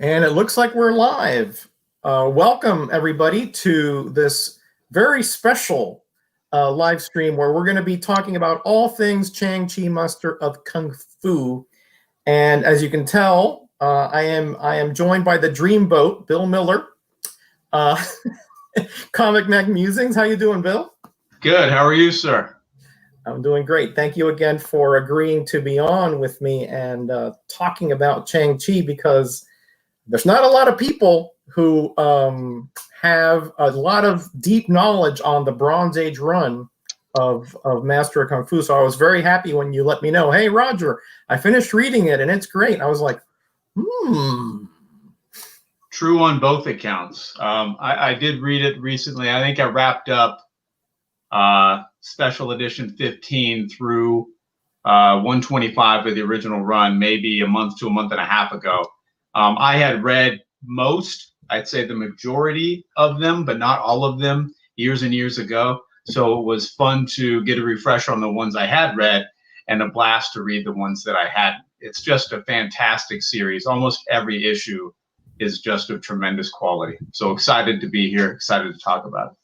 And it looks like we're live. Welcome, everybody, to this very special live stream where we're going to be talking about all things Shang-Chi Master of Kung-Fu. And as you can tell, I am joined by the Dreamboat, Bill Miller, Comic Neck Musings. How you doing, Bill? Good. How are you, sir? I'm doing great. Thank you again for agreeing to be on with me and talking about Shang-Chi, because there's not a lot of people who have a lot of deep knowledge on the Bronze Age run of Master of Kung Fu. So I was very happy when you let me know, hey, Roger, I finished reading it and it's great. I was like, True on both accounts. I did read it recently. I think I wrapped up Special Edition 15 through 125 of the original run, maybe a month to a month and a half ago. I had read most, I'd say the majority of them, but not all of them, years and years ago. So it was fun to get a refresher on the ones I had read and a blast to read the ones that I hadn't. It's just a fantastic series. Almost every issue is just of tremendous quality. So excited to be here, excited to talk about it.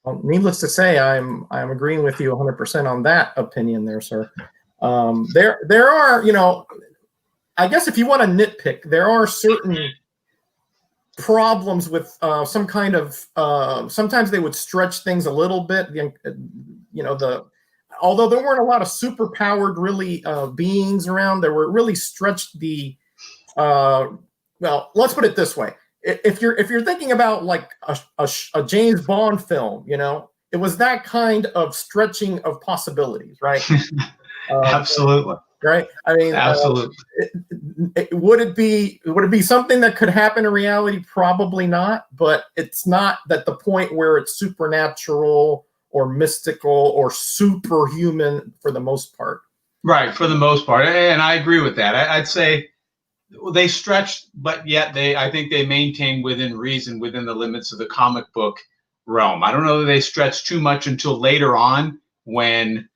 Well, needless to say, I'm agreeing with you 100% on that opinion there, sir. There are, you know, I guess if you want to nitpick, there are certain problems with some kind of, sometimes they would stretch things a little bit. You know, although there weren't a lot of super powered really beings around, there were really stretched the, well, let's put it this way. If you're thinking about like a James Bond film, you know, it was that kind of stretching of possibilities, right? Absolutely. Right. I mean, absolutely. Would it be something that could happen in reality? Probably not. But it's not at the point where it's supernatural or mystical or superhuman for the most part. Right. For the most part. And I agree with that. I'd say they stretched, but yet I think they maintain within reason, within the limits of the comic book realm. I don't know that they stretched too much until later on when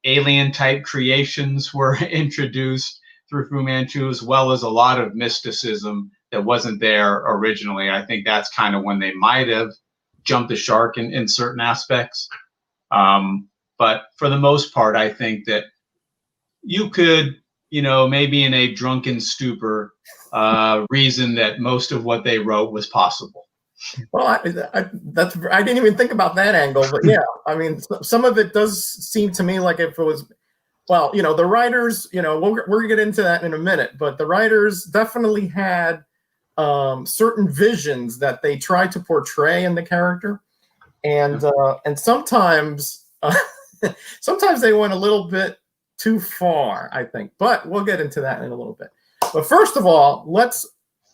alien type creations were introduced through Fu Manchu, as well as a lot of mysticism that wasn't there originally. I think that's kind of when they might have jumped the shark in certain aspects. But for the most part, I think that you could, you know, maybe in a drunken stupor, reason that most of what they wrote was possible. Well, I didn't even think about that angle, but yeah, I mean, some of it does seem to me like if it was, well, you know, the writers, you know, we're gonna get into that in a minute, but the writers definitely had certain visions that they tried to portray in the character, and sometimes sometimes they went a little bit too far, I think, but we'll get into that in a little bit. But first of all, let's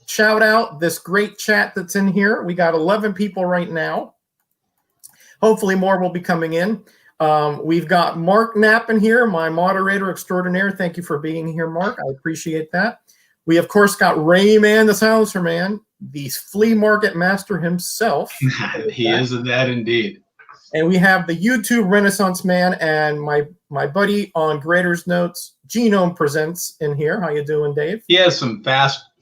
shout out this great chat that's in here. We got 11 people right now. Hopefully more will be coming in. We've got Mark Knapp in here, my moderator extraordinaire. Thank you for being here, Mark. I appreciate that. We, of course, got Rayman the Silencer Man, the flea market master himself. He is that indeed. And we have the YouTube Renaissance Man and my buddy on Graders Notes, Genome Presents, in here. How you doing, Dave? He has some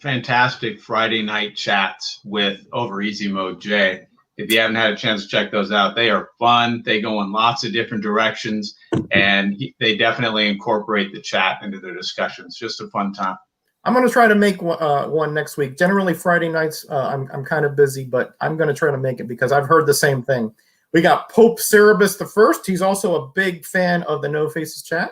fantastic Friday night chats with Over Easy Mode J. If you haven't had a chance to check those out, they are fun. They go in lots of different directions, and they definitely incorporate the chat into their discussions. Just a fun time. I'm going to try to make one next week. Generally, Friday nights, I'm kind of busy, but I'm going to try to make it because I've heard the same thing. We got Pope Cerebus I. He's also a big fan of the No Faces chat.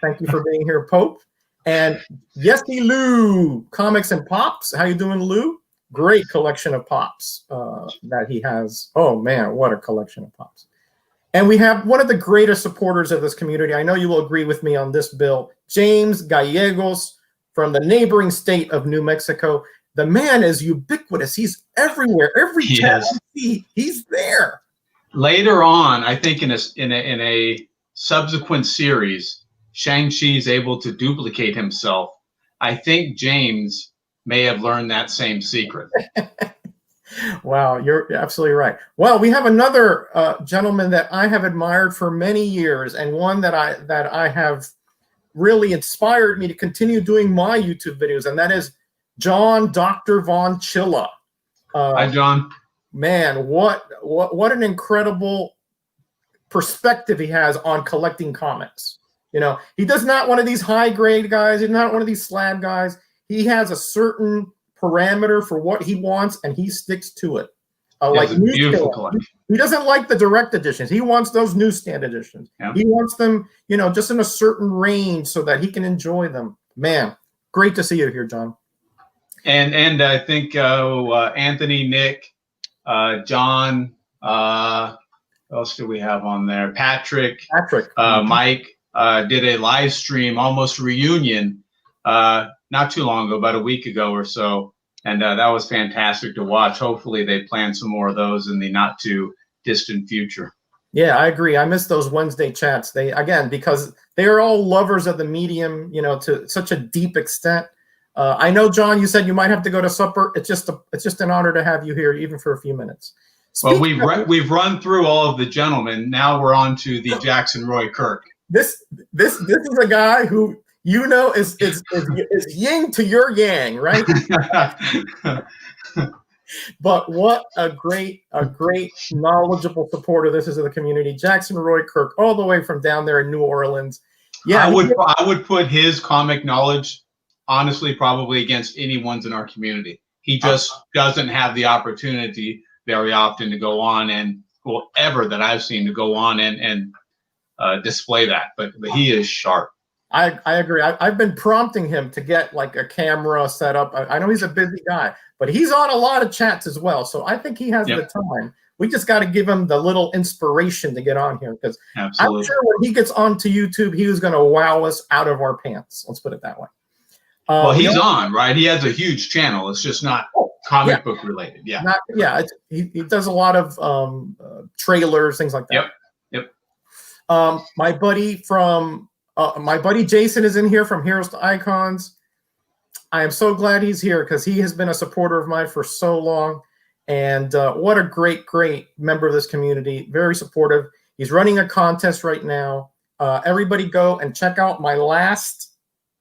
Thank you for being here, Pope. And Yesy Lou, Comics and Pops. How you doing, Lou? Great collection of pops that he has. Oh, man, what a collection of pops. And we have one of the greatest supporters of this community. I know you will agree with me on this, Bill. James Gallegos from the neighboring state of New Mexico. The man is ubiquitous. He's everywhere. Every chat I see, he's there. Later on, I think in a subsequent series, Shang-Chi is able to duplicate himself. I think James may have learned that same secret. Wow, you're absolutely right. Well, we have another gentleman that I have admired for many years, and one that I have really inspired me to continue doing my YouTube videos, and that is John Dr. Von Chilla. Hi, John. Man, what an incredible perspective he has on collecting comics. You know, he does not one of these high grade guys. He's not one of these slab guys. He has a certain parameter for what he wants, and he sticks to it. Like a beautiful collection. He doesn't like the direct editions. He wants those newsstand editions. Yeah. He wants them, you know, just in a certain range so that he can enjoy them. Man, great to see you here, John. And I think Anthony, Nick, John, what else do we have on there? Patrick, Mike did a live stream, almost reunion, not too long ago, about a week ago or so. And that was fantastic to watch. Hopefully they plan some more of those in the not too distant future. Yeah, I agree. I miss those Wednesday chats. Because they are all lovers of the medium, you know, to such a deep extent. I know, John, you said you might have to go to supper. It's just an honor to have you here, even for a few minutes. Well, we've run through all of the gentlemen. Now we're on to the Jackson Roy Kirk. This is a guy who, you know, is yin to your yang, right? But what a great knowledgeable supporter this is of the community. Jackson Roy Kirk, all the way from down there in New Orleans. Yeah, I would put his comic knowledge, honestly, probably against anyone's in our community. He just doesn't have the opportunity very often to go on and ever that I've seen to go on and display that. But he is sharp. I agree. I've been prompting him to get like a camera set up. I know he's a busy guy, but he's on a lot of chats as well. So I think he has the time. We just got to give him the little inspiration to get on here, because I'm sure when he gets onto YouTube, he was going to wow us out of our pants. Let's put it that way. Well, he's on, right? He has a huge channel. It's just not comic book related. Yeah. He does a lot of trailers, things like that. Yep. My buddy Jason is in here from Heroes to Icons. I am so glad he's here, because he has been a supporter of mine for so long. And what a great member of this community. Very supportive. He's running a contest right now. Everybody go and check out my last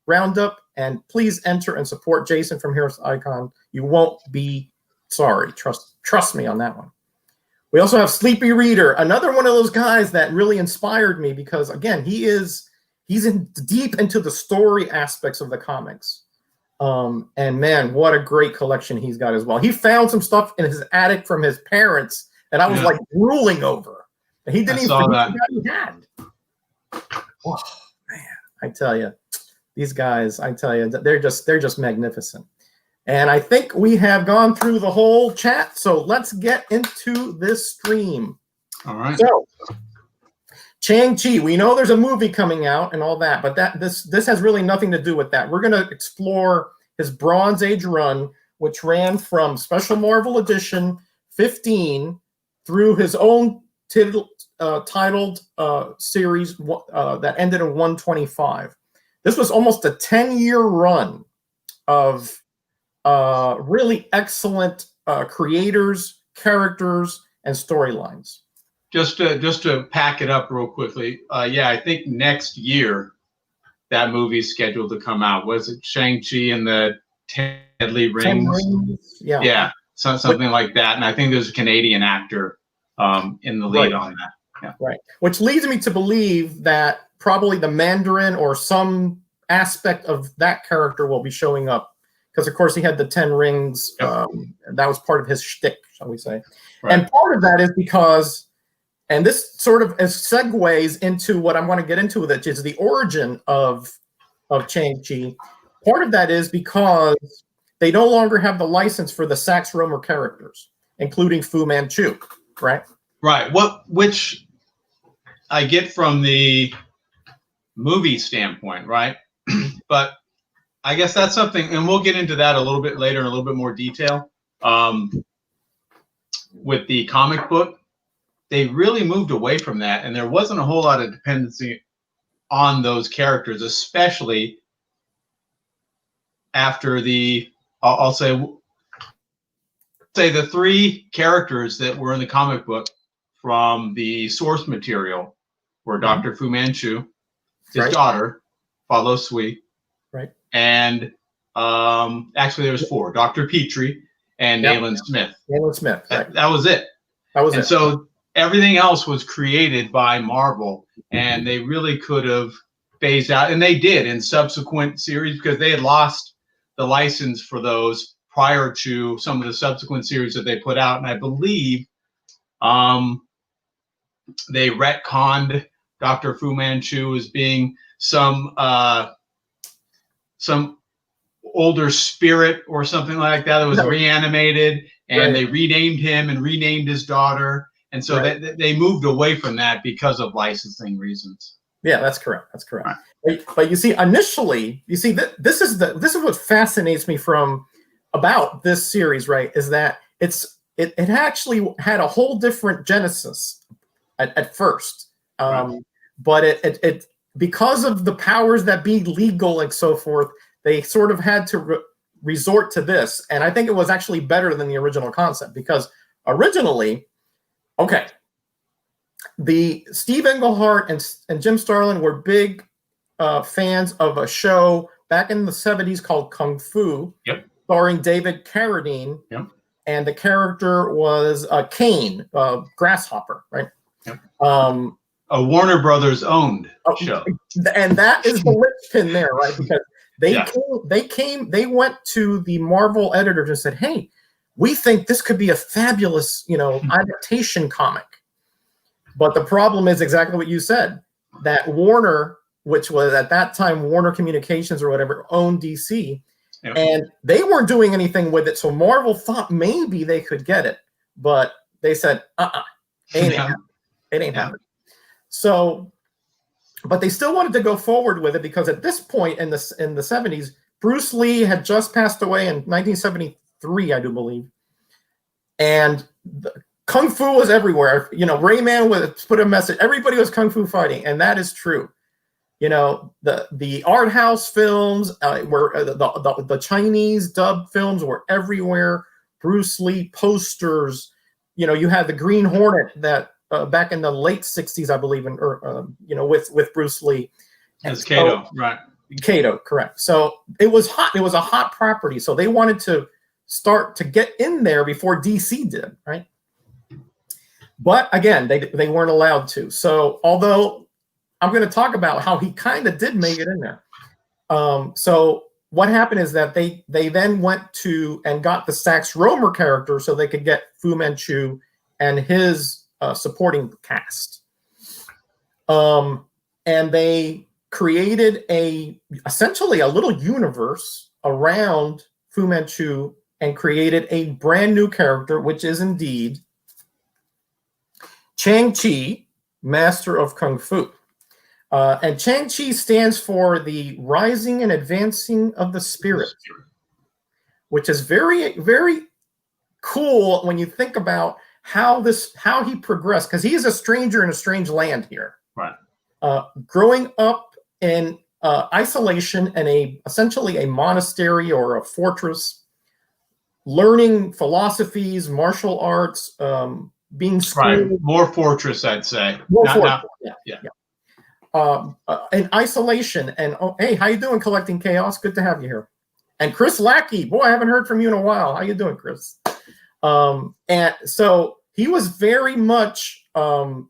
roundup, and please enter and support Jason from Heroes to Icon. You won't be sorry. Trust me on that one. We also have Sleepy Reader, another one of those guys that really inspired me, because again, he's deep into the story aspects of the comics. And man, what a great collection he's got as well. He found some stuff in his attic from his parents that I was like drooling over. And he didn't even forget he had. Oh man, I tell you, these guys, they're just magnificent. And I think we have gone through the whole chat, so let's get into this stream. All right. So Shang-Chi, we know there's a movie coming out and all that, but this has really nothing to do with that. We're going to explore his Bronze Age run, which ran from Special Marvel Edition 15 through his own titled series that ended in 125. This was almost a 10-year run of really excellent creators, characters, and storylines. Just to pack it up real quickly, I think next year that movie's scheduled to come out. Was it Shang-Chi and the 10 Deadly Rings? Yeah, something like that. And I think there's a Canadian actor in the lead on that. Yeah. Right. Which leads me to believe that probably the Mandarin or some aspect of that character will be showing up, because of course he had the 10 rings. That was part of his shtick, shall we say. Right. And part of that is because, and this sort of segues into what I want to get into, which is the origin of Shang-Chi. Part of that is because they no longer have the license for the Sax Romer characters, including Fu Manchu, right? Right. Which I get from the movie standpoint, right? But I guess that's something, and we'll get into that a little bit later in a little bit more detail. With the comic book, they really moved away from that, and there wasn't a whole lot of dependency on those characters, especially after I'll say the three characters that were in the comic book from the source material were Dr. Fu Manchu, his daughter, Fa Lo Sui, right, and Actually, there was 4: Dr. Petrie and Nayland Smith. Nayland Smith, right? That was it. That was and it. So everything else was created by Marvel, and they really could have phased out, and they did in subsequent series because they had lost the license for those prior to some of the subsequent series that they put out, and I believe they retconned Dr. Fu Manchu as being some older spirit or something like that. It was reanimated, and they renamed him and renamed his daughter. And so they moved away from that because of licensing reasons. Yeah, that's correct. That's correct. Right. But you see, initially, this is what fascinates me about this series, right? Is that it actually had a whole different genesis at first, but it because of the powers that be legal and so forth, they sort of had to resort to this, and I think it was actually better than the original concept because originally, the Steve Englehart and Jim Starlin were big fans of a show back in the 70s called Kung Fu, starring David Carradine, and the character was Kane, Grasshopper, right? A Warner Brothers owned show, and that is the linchpin there, right? Because they went to the Marvel editors and said, "Hey, we think this could be a fabulous, adaptation comic." But the problem is exactly what you said, that Warner, which was at that time Warner Communications or whatever, owned DC, and they weren't doing anything with it. So Marvel thought maybe they could get it, but they said, it ain't happening. So, but they still wanted to go forward with it because at this point in the 70s, Bruce Lee had just passed away in 1973, I do believe, and Kung Fu was everywhere. Rayman would put a message. Everybody was Kung Fu fighting, and that is true. The art house films were the Chinese dub films were everywhere. Bruce Lee posters. You had the Green Hornet that back in the late 60s, I believe, with Bruce Lee. That's Kato, right? Kato, correct. So it was hot. It was a hot property. So they wanted to start to get in there before DC did, right? But again, they weren't allowed to. So although I'm going to talk about how he kind of did make it in there. So what happened is that they then went to and got the Sax Rohmer character so they could get Fu Manchu and his supporting cast. And they created essentially a little universe around Fu Manchu and created a brand new character, which is indeed Shang-Chi, Master of Kung-Fu. And Shang-Chi stands for the Rising and Advancing of the Spirit, which is very, very cool when you think about how he progressed, because he is a stranger in a strange land here. Right. Growing up in isolation in essentially a monastery or a fortress, learning philosophies, martial arts, being schooled. Right. More fortress, I'd say. In isolation. And hey, how you doing, Collecting Chaos? Good to have you here. And Chris Lackey, boy, I haven't heard from you in a while. How you doing, Chris? And so he was very much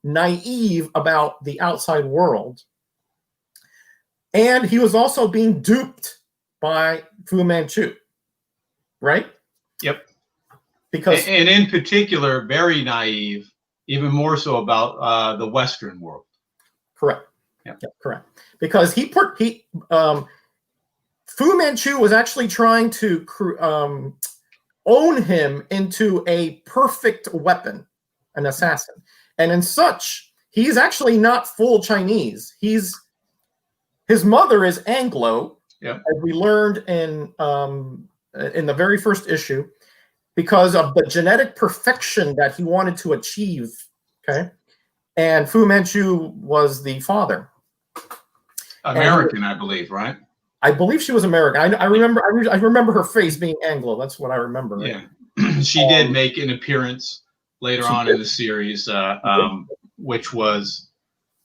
naive about the outside world. And he was also being duped by Fu Manchu, right? Yep. Because and in particular, very naive, even more so about the Western world. Correct. Yeah, correct. Because Fu Manchu was actually trying to own him into a perfect weapon, an assassin. And in such, he's actually not full Chinese. His mother is Anglo, as we learned in the very first issue, because of the genetic perfection that he wanted to achieve. Okay. And Fu Manchu was the father. American, I believe, right? I believe she was American. I remember her face being Anglo. That's what I remember. Right? Yeah, she did make an appearance later on in the series, which was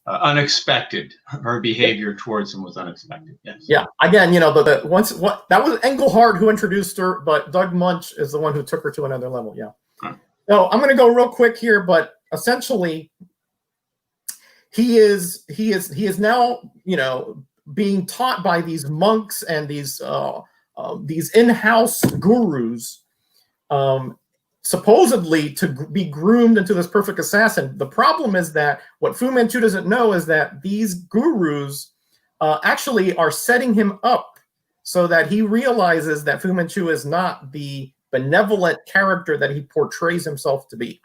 unexpected. Her behavior towards him was unexpected. Yes. Yeah. Again, you know, that was Engelhart who introduced her, but Doug Munch is the one who took her to another level. Yeah. Right. So I'm going to go real quick here, but essentially, he is now, you know, being taught by these monks and these in-house gurus, supposedly to be groomed into this perfect assassin. The problem is that what Fu Manchu doesn't know is that these gurus actually are setting him up so that he realizes that Fu Manchu is not the benevolent character that he portrays himself to be.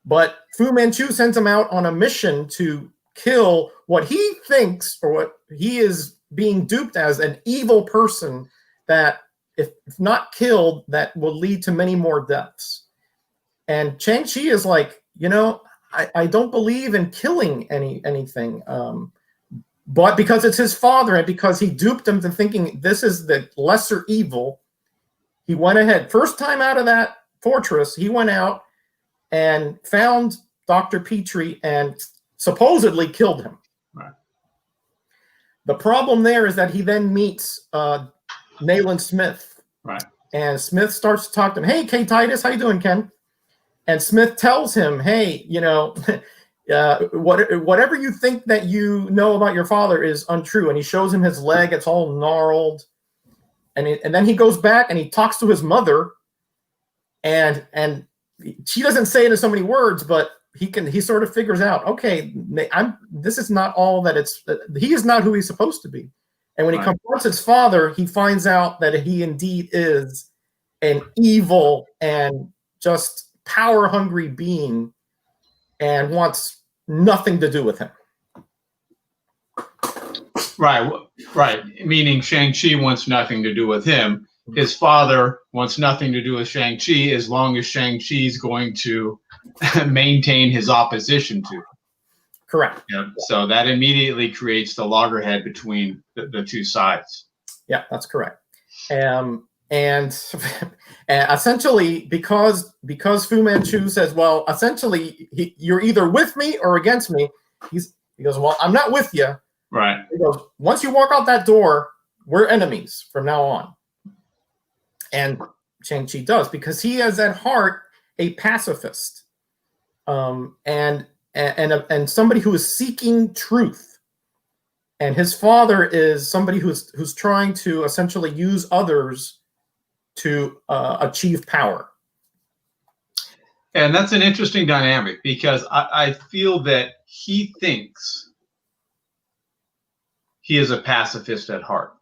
But Fu Manchu sends him out on a mission to kill what he thinks, or what he is being duped as, an evil person that, if not killed, that will lead to many more deaths. And Shang-Chi is like, you know, I don't believe in killing anything. But because it's his father and because he duped him to thinking this is the lesser evil, he went ahead. First time out of that fortress, he went out and found Dr. Petrie and supposedly killed him. Right. The problem there is that he then meets Nayland Smith. Right. And Smith starts to talk to him. Hey, K. Titus, how you doing, Ken? And Smith tells him, hey, you know, whatever you think that you know about your father is untrue. And he shows him his leg. It's all gnarled. And then he goes back and he talks to his mother. And she doesn't say it in so many words, but he sort of figures out, okay, this is not all that he is not who he's supposed to be. And when he confronts his father, he finds out that he indeed is an evil and just power-hungry being and wants nothing to do with him. Right. Meaning Shang-Chi wants nothing to do with him. His father wants nothing to do with Shang-Chi as long as Shang-Chi's going to maintain his opposition to him. Correct. Yeah. So that immediately creates the loggerhead between the two sides. Yeah, that's correct. And essentially, because Fu Manchu says, well, essentially, you're either with me or against me. He goes, well, I'm not with you. Right. He goes, once you walk out that door, we're enemies from now on. And Shang-Chi does, because he is at heart a pacifist, and somebody who is seeking truth. And his father is somebody who's trying to essentially use others to achieve power. And that's an interesting dynamic, because I feel that he thinks he is a pacifist at heart.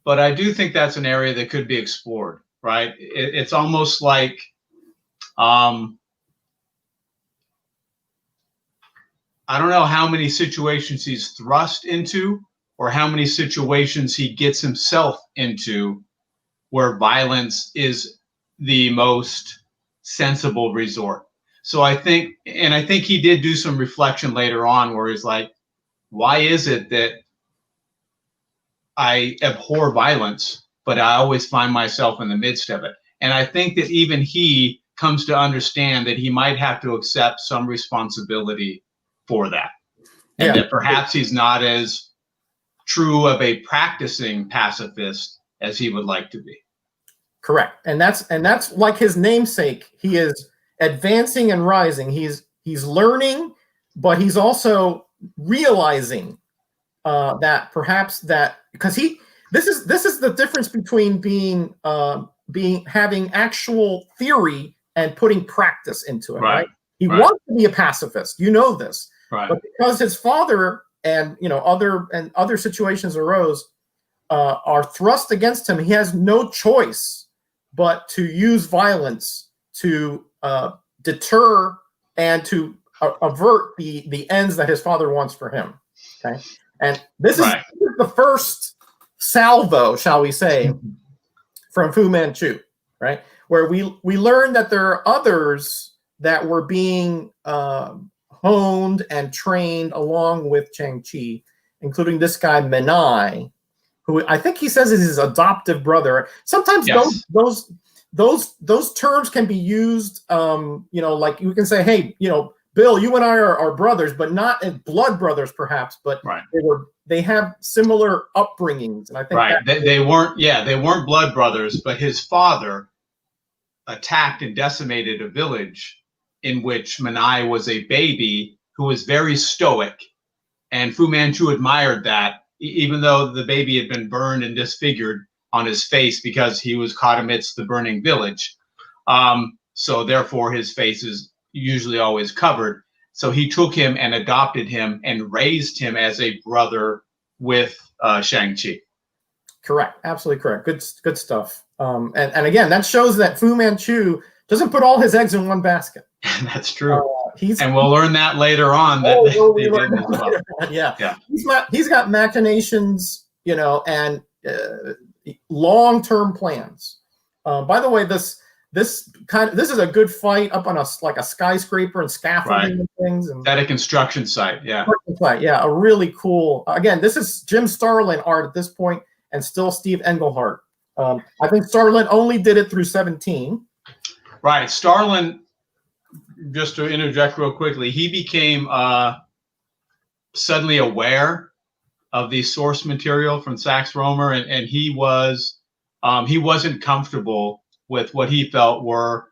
But I do think that's an area that could be explored, right? It's almost like I don't know how many situations he's thrust into or how many situations he gets himself into where violence is the most sensible resort. So I think he did do some reflection later on where he's like, why is it that I abhor violence, but I always find myself in the midst of it? And I think that even he comes to understand that he might have to accept some responsibility for that. And that perhaps he's not as true of a practicing pacifist as he would like to be. Correct. And that's like his namesake. He is advancing and rising. He's learning, but he's also realizing that perhaps that, because this is the difference between having actual theory and putting practice into it, right? He wants to be a pacifist, you know this, but because his father and other situations arose, are thrust against him, he has no choice but to use violence to deter and to avert the ends that his father wants for him. Okay, and this is the first salvo, shall we say, from Fu Manchu, right? Where we learn that there are others that were being honed and trained along with Shang-Chi, including this guy Menai, who I think he says is his adoptive brother. Sometimes those those terms can be used, like you can say, hey, Bill, you and I are brothers, but not as blood brothers, perhaps, but right. they have similar upbringings, and I think right. They weren't blood brothers, but his father attacked and decimated a village in which Manai was a baby who was very stoic, and Fu Manchu admired that, even though the baby had been burned and disfigured on his face because he was caught amidst the burning village. So therefore, his face is usually always covered. So he took him and adopted him and raised him as a brother with Shang-Chi. Correct. Absolutely correct. Good stuff. And again, that shows that Fu Manchu doesn't put all his eggs in one basket. That's true. And we'll learn that later on. Yeah. He's got machinations, and long-term plans. By the way, this is a good fight up on a skyscraper and scaffolding and things. And at a construction site, a really cool. Again, this is Jim Starlin art at this point, and still Steve Englehart. I think Starlin only did it through 17. Right, Starlin. Just to interject real quickly, he became suddenly aware of the source material from Sax Rohmer, and he wasn't comfortable with what he felt were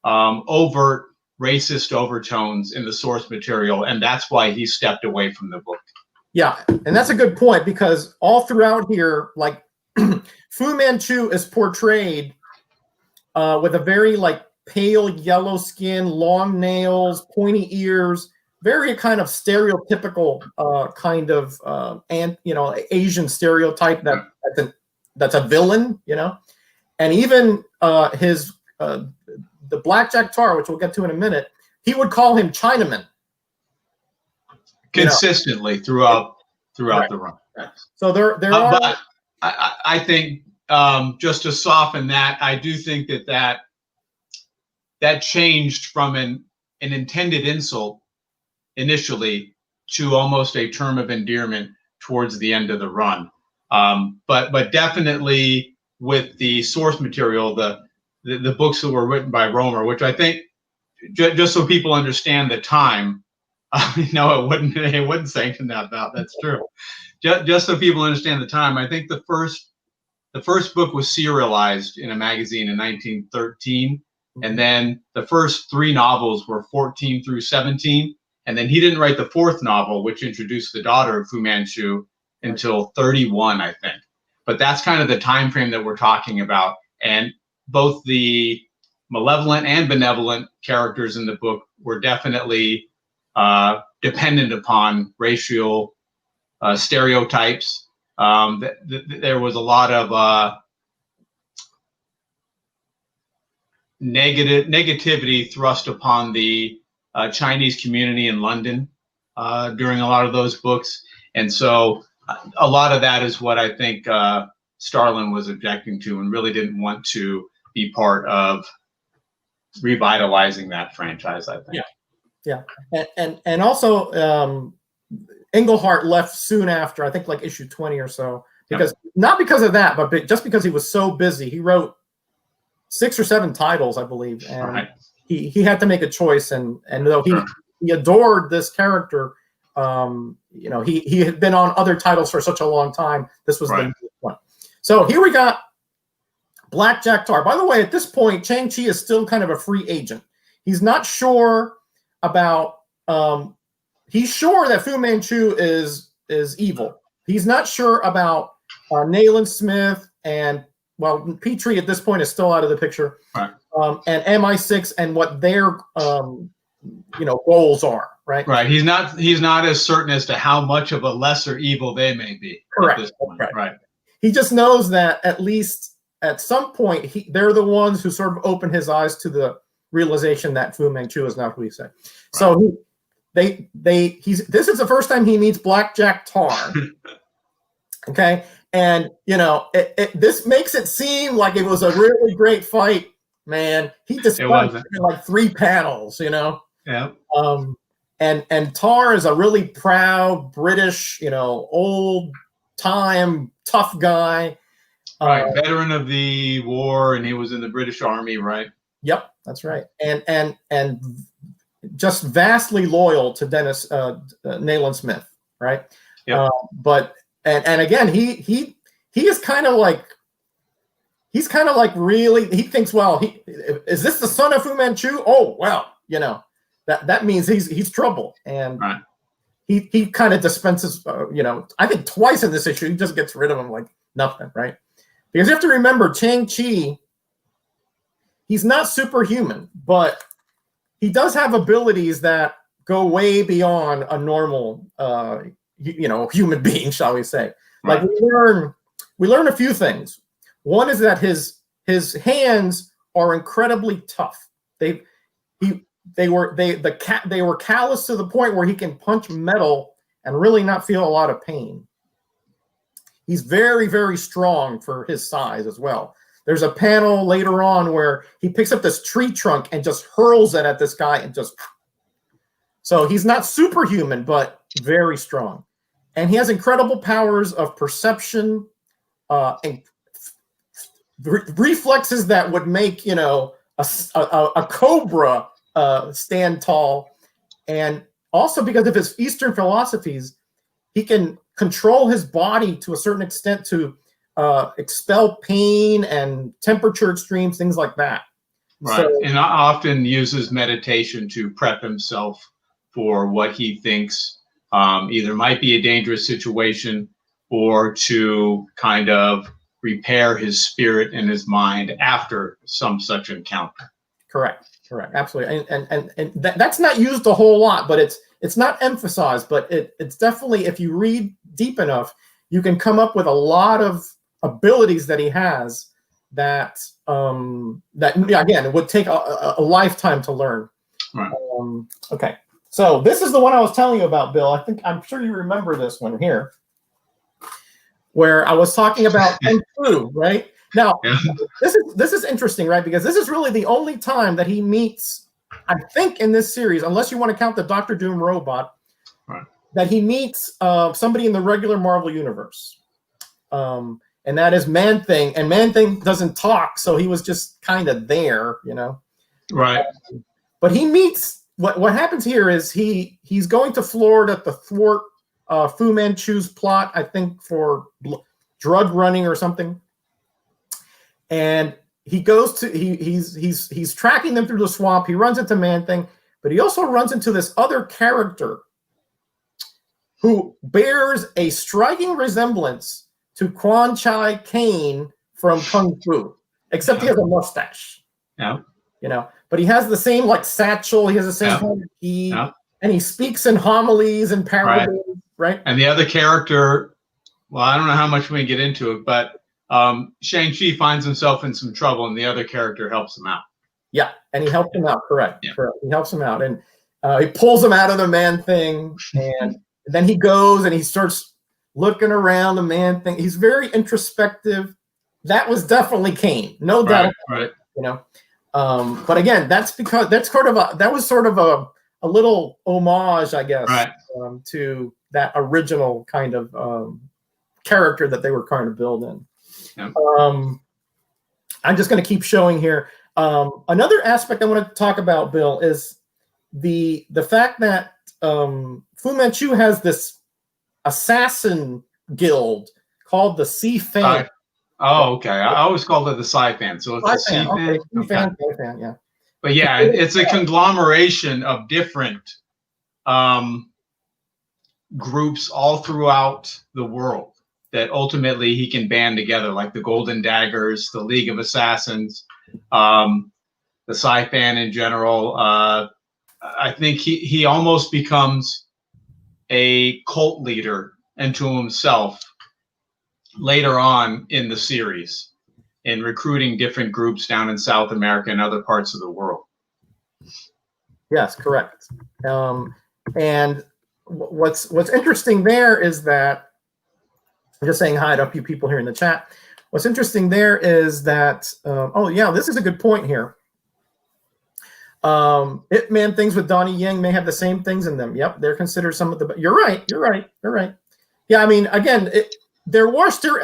overt racist overtones in the source material, and that's why he stepped away from the book. Yeah, and that's a good point, because all throughout here, like Fu Manchu is portrayed with a very pale yellow skin, long nails, pointy ears, very kind of stereotypical kind of Asian stereotype that's a villain, and even his the Blackjack Tar, which we'll get to in a minute, he would call him Chinaman consistently throughout the run. Right. So there are. But I think just to soften that, I do think that changed from an intended insult initially to almost a term of endearment towards the end of the run. But definitely with the source material, the books that were written by Rohmer, which I think, just so people understand the time, no, it wouldn't sanction that about. That's true. Just so people understand the time, I think the first book was serialized in a magazine in 1913. And then the first 3 novels were 14 through 17. And then he didn't write the 4th novel, which introduced the daughter of Fu Manchu, until 31, I think. But that's kind of the time frame that we're talking about. And both the malevolent and benevolent characters in the book were definitely dependent upon racial stereotypes. There was a lot of negativity thrust upon the Chinese community in London during a lot of those books, and so a lot of that is what I think Starlin was objecting to, and really didn't want to be part of revitalizing that franchise, I think. Yeah, and also Englehart left soon after, I think issue 20 or so, because not because of that, but just because he was so busy. He wrote 6 or 7 titles, I believe, and he had to make a choice. And though he adored this character, he had been on other titles for such a long time. This was the one. So here we got Blackjack Tar. By the way, at this point, Shang-Chi is still kind of a free agent. He's not sure about. He's sure that Fu Manchu is evil. He's not sure about Nayland Smith and. Well, Petrie at this point is still out of the picture, right. And MI6 and what their goals are, right? Right. He's not as certain as to how much of a lesser evil they may be. Correct. At this point. Right. He just knows that at least at some point they're the ones who sort of open his eyes to the realization that Fu Manchu is not who he said. Right. So this is the first time he meets Blackjack Tar. Okay. And, this makes it seem like it was a really great fight, man. He described it in 3 panels, Yeah. And Tar is a really proud British, old time tough guy. Right, veteran of the war, and he was in the British Army, right? Yep, that's right. And just vastly loyal to Dennis Nayland Smith, right? Yep. But again, he is kind of like, he's kind of like, really, he thinks, well, is this the son of Fu Manchu? Oh, well, you know, that means he's trouble. And right. he kind of dispenses, you know, I think twice in this issue, he just gets rid of him like nothing, right? Because you have to remember, Shang-Chi, he's not superhuman, but he does have abilities that go way beyond a normal, you know, human being, shall we say? Like we learn a few things. One is that his hands are incredibly tough. They were callous to the point where he can punch metal and really not feel a lot of pain. He's very, very strong for his size as well. There's a panel later on where he picks up this tree trunk and just hurls it at this guy and just. So he's not superhuman, but very strong. And he has incredible powers of perception and reflexes that would make, you know, a cobra stand tall. And also because of his Eastern philosophies, he can control his body to a certain extent to expel pain and temperature extremes, things like that. Right. So, and often uses meditation to prep himself for what he thinks either might be a dangerous situation or to kind of repair his spirit and his mind after some such encounter. Correct. Absolutely. And that's not used a whole lot, but it's not emphasized, but it's definitely, if you read deep enough, you can come up with a lot of abilities that he has that again, it would take a lifetime to learn. Right. Okay. So this is the one I was telling you about, Bill. I'm sure you remember this one here, where I was talking about Kung Fu, right? Now, yeah. This is interesting, right? Because this is really the only time that he meets, I think, in this series, unless you want to count the Doctor Doom robot, right, that he meets somebody in the regular Marvel universe. And that is Man-Thing. And Man-Thing doesn't talk, so he was just kind of there, you know? Right. But he meets, what happens here is he's going to Florida to thwart Fu Manchu's plot, I think, for drug running or something. And he goes to he's tracking them through the swamp. He runs into Man-Thing, but he also runs into this other character who bears a striking resemblance to Quan Chi Kane from Kung Fu, except he has a mustache. Yeah. You know, but he has the same like satchel. He has the same kind of key, and he speaks in homilies and parables, right? And the other character, well, I don't know how much we can get into it, but Shang-Chi finds himself in some trouble, and the other character helps him out. Yeah, and he helped him out. Correct. He helps him out, and he pulls him out of the Man-Thing, and then he goes and he starts looking around the Man-Thing. He's very introspective. That was definitely Kane, no doubt. Right. You know. But again, that's because that was sort of a little homage, I guess, to that original kind of character that they were trying to build in. Yeah. I'm just going to keep showing here. Another aspect I want to talk about, Bill, is the fact that Fu Manchu has this assassin guild called the C-Fan. Oh, okay. I always called it the Sci-Fan. So it's a C-Fan. C-Fan, yeah. But yeah, it's a conglomeration of different groups all throughout the world that ultimately he can band together, like the Golden Daggers, the League of Assassins, the Sci-Fan in general. I think he almost becomes a cult leader unto himself later on in the series, in recruiting different groups down in South America and other parts of the world. Yes, correct. And what's interesting there is that, I'm just saying hi to a few people here in the chat. What's interesting there is that, oh yeah, this is a good point here. Man-Things with Donnie Yen may have the same things in them. Yep, they're considered some of the, you're right. Yeah, I mean, again, there were still.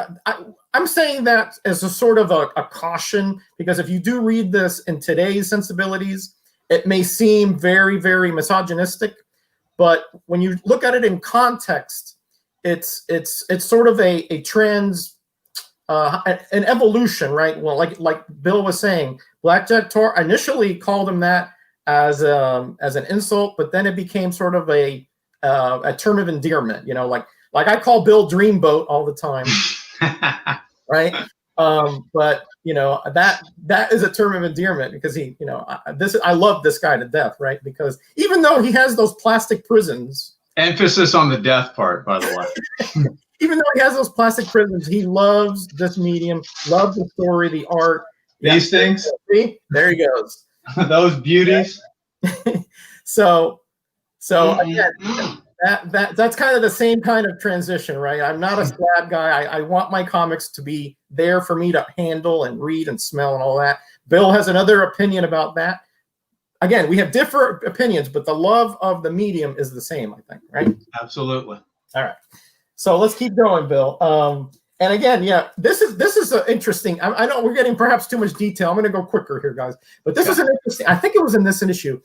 I'm saying that as a sort of a caution, because if you do read this in today's sensibilities, it may seem very, very misogynistic. But when you look at it in context, it's sort of a trans, an evolution, right? Well, like Bill was saying, Blackjack Tor initially called him that as an insult, but then it became sort of a term of endearment. You know, like I call Bill Dreamboat all the time, right? But you know, that is a term of endearment because he, you know, I love this guy to death, right? Because even though he has those plastic prisons, emphasis on the death part, by the way. Even though he has those plastic prisons, he loves this medium, loves the story, the art. These things. See? There he goes. Those beauties. So again, that's kind of the same kind of transition, right? I'm not a slab guy. I want my comics to be there for me to handle and read and smell and all that. Bill has another opinion about that. Again, we have different opinions, but the love of the medium is the same, I think, right? Absolutely. All right. So let's keep going, Bill. And again, yeah, this is interesting. I know we're getting perhaps too much detail. I'm going to go quicker here, guys. But this is an interesting. I think it was in this issue.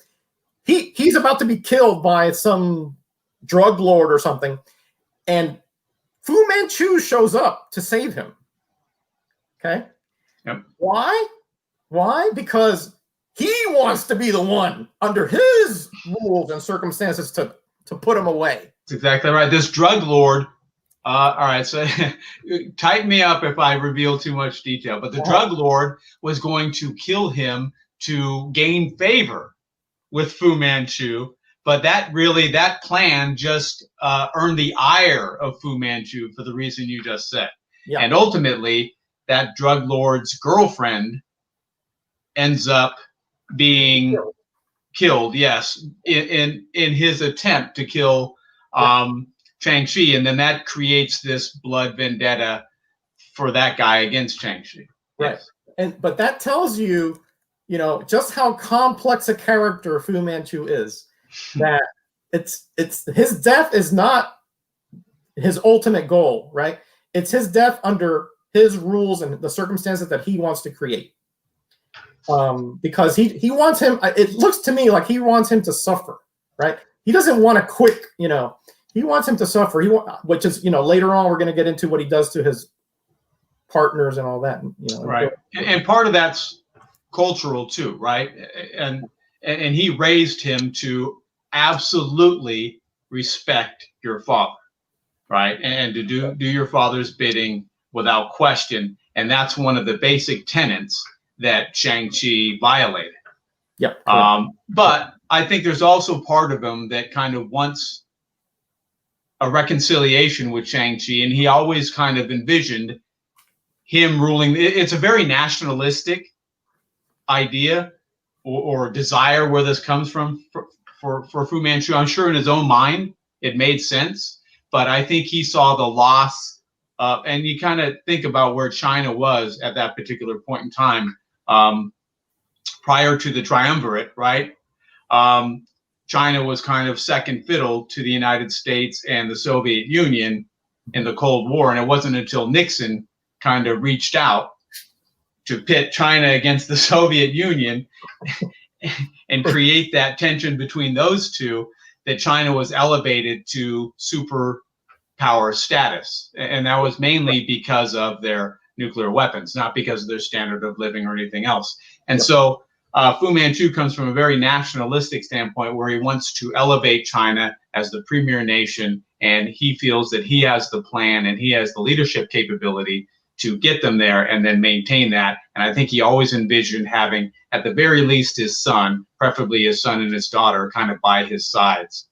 He's about to be killed by some drug lord or something, and Fu Manchu shows up to save him. Okay. Yep. Why? Why? Because he wants to be the one under his rules and circumstances to put him away. That's exactly right. This drug lord. All right, so tighten me up if I reveal too much detail. But the drug lord was going to kill him to gain favor with Fu Manchu. But that plan just earned the ire of Fu Manchu for the reason you just said. Yeah. And ultimately, that drug lord's girlfriend ends up being killed. Yes, in his attempt to kill Shang-Chi, and then that creates this blood vendetta for that guy against Shang-Chi. Right. Yes. But that tells you, you know, just how complex a character Fu Manchu is. That it's his death is not his ultimate goal, right? It's his death under his rules and the circumstances that he wants to create. Because he wants him. It looks to me like he wants him to suffer, right? He doesn't want a quick, you know. He wants him to suffer. Which is, you know, later on we're going to get into what he does to his partners and all that. You know, right. And part of that's cultural too, right? And he raised him to absolutely respect your father, right? And to do your father's bidding without question. And that's one of the basic tenets that Shang-Chi violated. Yep. But I think there's also part of him that kind of wants a reconciliation with Shang-Chi, and he always kind of envisioned him ruling. It's a very nationalistic idea or desire where this comes from for Fu Manchu. I'm sure in his own mind it made sense, but I think he saw the loss. And you kind of think about where China was at that particular point in time, prior to the triumvirate, right? China was kind of second fiddle to the United States and the Soviet Union in the Cold War. And it wasn't until Nixon kind of reached out to pit China against the Soviet Union and create that tension between those two that China was elevated to superpower status. And that was mainly because of their nuclear weapons, not because of their standard of living or anything else. And so Fu Manchu comes from a very nationalistic standpoint where he wants to elevate China as the premier nation, and he feels that he has the plan and he has the leadership capability to get them there and then maintain that. And I think he always envisioned having, at the very least, his son, preferably his son and his daughter, kind of by his sides.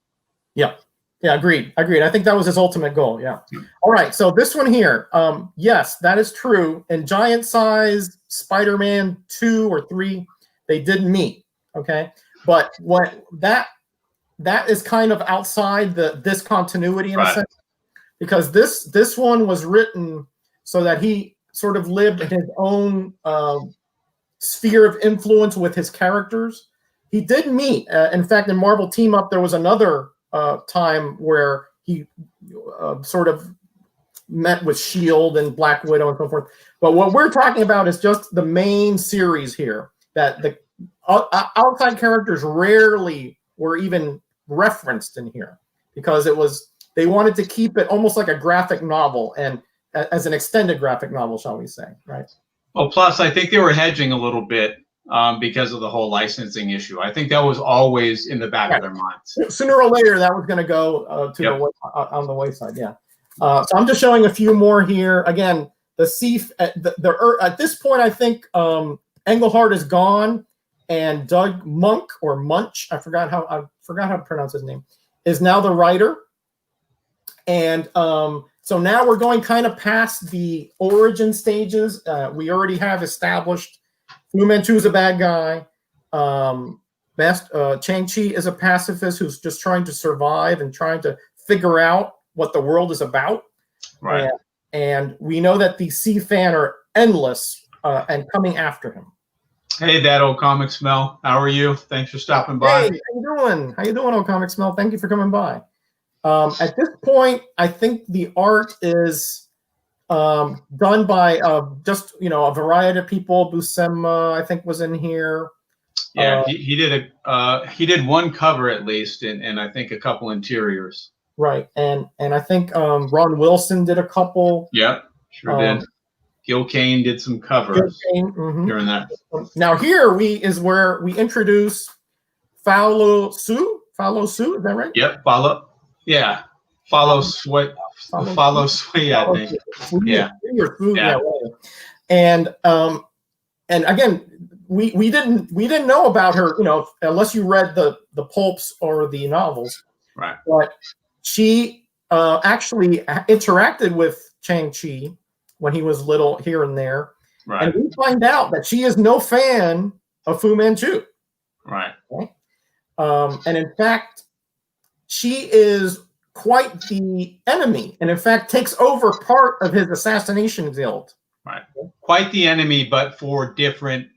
Yeah. Yeah, agreed. I think that was his ultimate goal. Yeah. All right. So this one here, yes, that is true. In giant size Spider-Man 2 or 3, they did meet. Okay. But what that is kind of outside the discontinuity in a sense, because this one was written so that he sort of lived in his own sphere of influence with his characters. He did meet. In fact, in Marvel Team Up, there was another time where he sort of met with Shield and Black Widow and so forth. But what we're talking about is just the main series here. That the outside characters rarely were even referenced in here because they wanted to keep it almost like a graphic novel and as an extended graphic novel, shall we say, right? Well, plus I think they were hedging a little bit because of the whole licensing issue. I think that was always in the back of their minds. Sooner or later, that was going to go on the wayside. Yeah. So I'm just showing a few more here. Again, the at this point, I think Englehart is gone, and Doug Monk or Munch, I forgot how to pronounce his name, is now the writer. And so now we're going kind of past the origin stages. We already have established Fu Manchu is a bad guy. Shang-Chi is a pacifist who's just trying to survive and trying to figure out what the world is about. Right. And we know that the C-Fan are endless and coming after him. Hey, that old comic smell. How are you? Thanks for stopping by. Hey, how you doing? How you doing, old comic smell? Thank you for coming by. At this point, I think the art is done by just a variety of people. Buscema, I think, was in here. Yeah, he did one cover at least, and I think a couple interiors. Right, and I think Ron Wilson did a couple. Yep, sure did. Gil Kane did some covers during that. Now here is where we introduce Follow Sue. Follow Sue, is that right? Yep, Follow. Yeah, Follow Sweet. Follow Sweet, I think. Yeah. And again, we didn't know about her, unless you read the pulps or the novels. Right. But she actually interacted with Shang-Chi when he was little here and there. Right. And we find out that she is no fan of Fu Manchu. Right. Okay? And in fact, she is quite the enemy, and in fact takes over part of his assassination guild. Right. Quite the enemy, but for different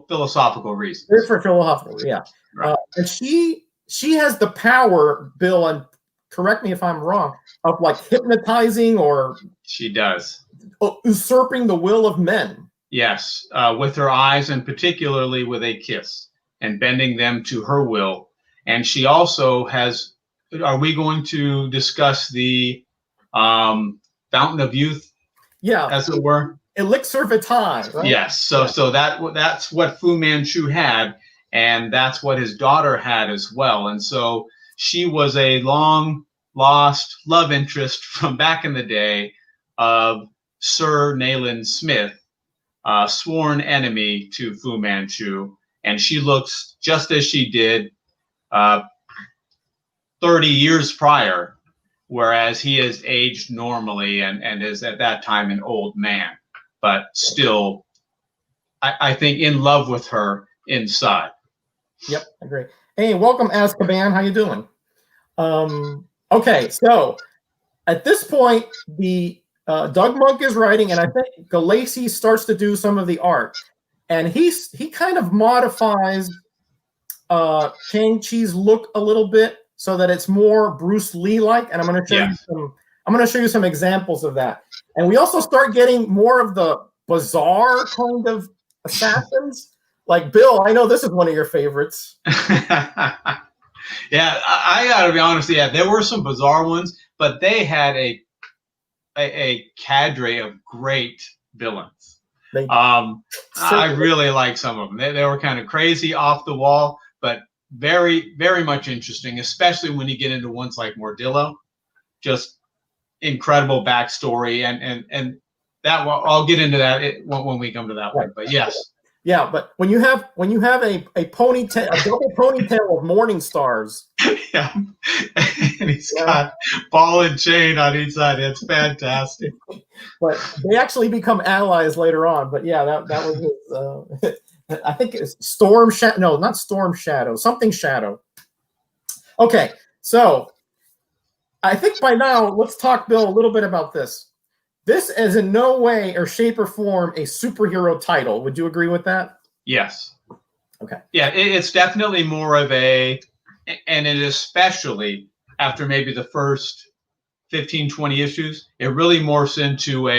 philosophical reasons. Different philosophical, yeah. Right. And she has the power, Bill, and correct me if I'm wrong, of like hypnotizing or she does usurping the will of men. Yes, with her eyes, and particularly with a kiss, and bending them to her will. And she also has. Are we going to discuss the Fountain of Youth? Yeah, as it were. Elixir Vitae, right? Yes. So that's what Fu Manchu had, and that's what his daughter had as well. And so she was a long lost love interest from back in the day of Sir Nayland Smith, sworn enemy to Fu Manchu, and she looks just as she did 30 years prior, whereas he has aged normally and is at that time an old man, but still, I think, in love with her inside. Yep, I agree. Hey, welcome, Azkaban. How you doing? Okay, so at this point, the Doug Monk is writing, and I think Galassi starts to do some of the art, and he kind of modifies Shang-Chi's look a little bit so that it's more Bruce Lee-like, and I'm going to show you some examples of that. And we also start getting more of the bizarre kind of assassins. Like, Bill, I know this is one of your favorites. Yeah, I got to be honest. Yeah, there were some bizarre ones, but they had a cadre of great villains. I really like some of them. They were kind of crazy, off the wall, but very, very much interesting, especially when you get into ones like Mordillo. Just incredible backstory, and that I'll get into that when we come to that one. But yes. Yeah, but when you have a ponytail, a double ponytail of morning stars. Yeah, and he's got ball and chain on each side. It's fantastic. But they actually become allies later on. But yeah, that was his, I think it's Storm Shadow. No, not Storm Shadow. Something Shadow. Okay, so I think by now, let's talk, Bill, a little bit about this. This is in no way or shape or form a superhero title. Would you agree with that? Yes. Okay. Yeah, it's definitely more of a, and it especially after maybe the first 15, 20 issues, it really morphs into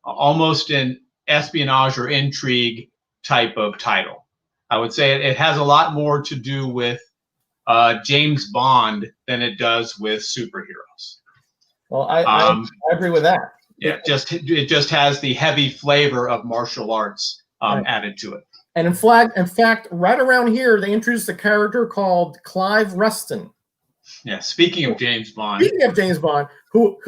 almost an espionage or intrigue type of title. I would say it has a lot more to do with James Bond than it does with superheroes. Well, I agree with that. Yeah, it just has the heavy flavor of martial arts right. added to it. And in fact, right around here, they introduced a character called Clive Reston. Yeah, speaking of James Bond. Speaking of James Bond, who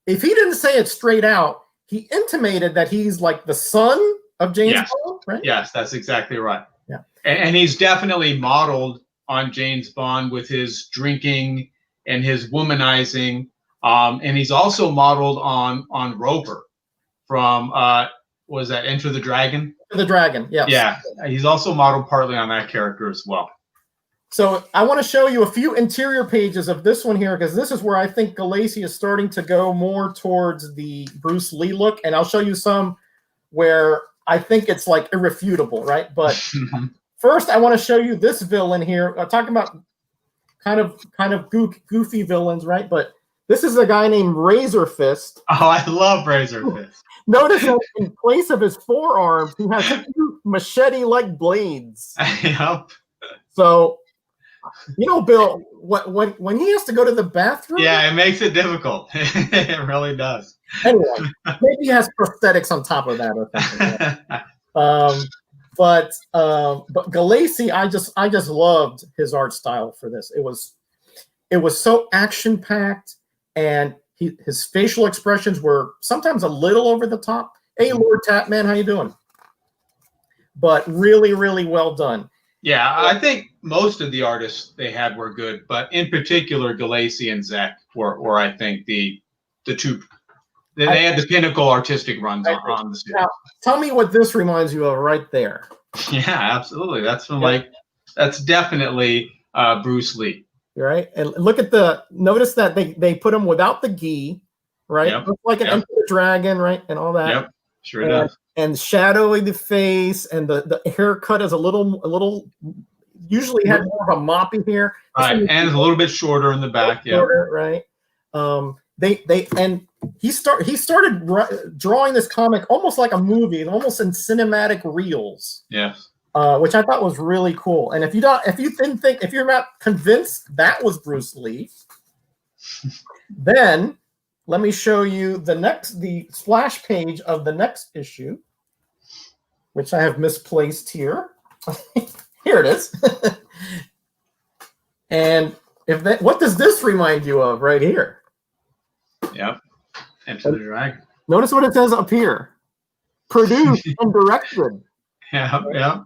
if he didn't say it straight out, he intimated that he's like the son of James Bond, right? Yes, that's exactly right. Yeah. And he's definitely modeled on James Bond with his drinking and his womanizing. And he's also modeled on Roper from was that Enter the Dragon? The Dragon, yes. Yeah, he's also modeled partly on that character as well. So I want to show you a few interior pages of this one here, because this is where I think Galassi is starting to go more towards the Bruce Lee look, and I'll show you some where I think it's like irrefutable, right? But first, I want to show you this villain here. I'm talking about kind of goofy villains, right? But this is a guy named Razor Fist. Oh, I love Razor Fist. Notice that in place of his forearms, he has two machete-like blades. Yep. So, you know, Bill, when he has to go to the bathroom, yeah, it makes it difficult. It really does. Anyway, maybe he has prosthetics on top of that or something. But Galassi, I just loved his art style for this. It was so action packed, and his facial expressions were sometimes a little over the top. Hey, Lord Tapman, how you doing? But really, really well done. Yeah, I think most of the artists they had were good, but in particular, Galassi and Zek were I think the two. They had the pinnacle artistic runs on the series. Now, tell me what this reminds you of right there. Yeah, absolutely. That's from that's definitely Bruce Lee. Right, and look at notice that they put him without the gi, right? Yep. Looks like an Enter the Dragon, right, and all that. Yep, sure does. And shadowy the face, and the haircut is a little. Usually had more of a moppy hair, right? And it's a little bit shorter in the back. Yeah, right. He started drawing this comic almost like a movie, almost in cinematic reels. Yes. Which I thought was really cool. And if you're not convinced that was Bruce Lee, then let me show you the splash page of the next issue, which I have misplaced here. Here it is. And what does this remind you of right here? Yep. Enter the Dragon. Notice what it says up here. Produced and directed. Yeah, yeah.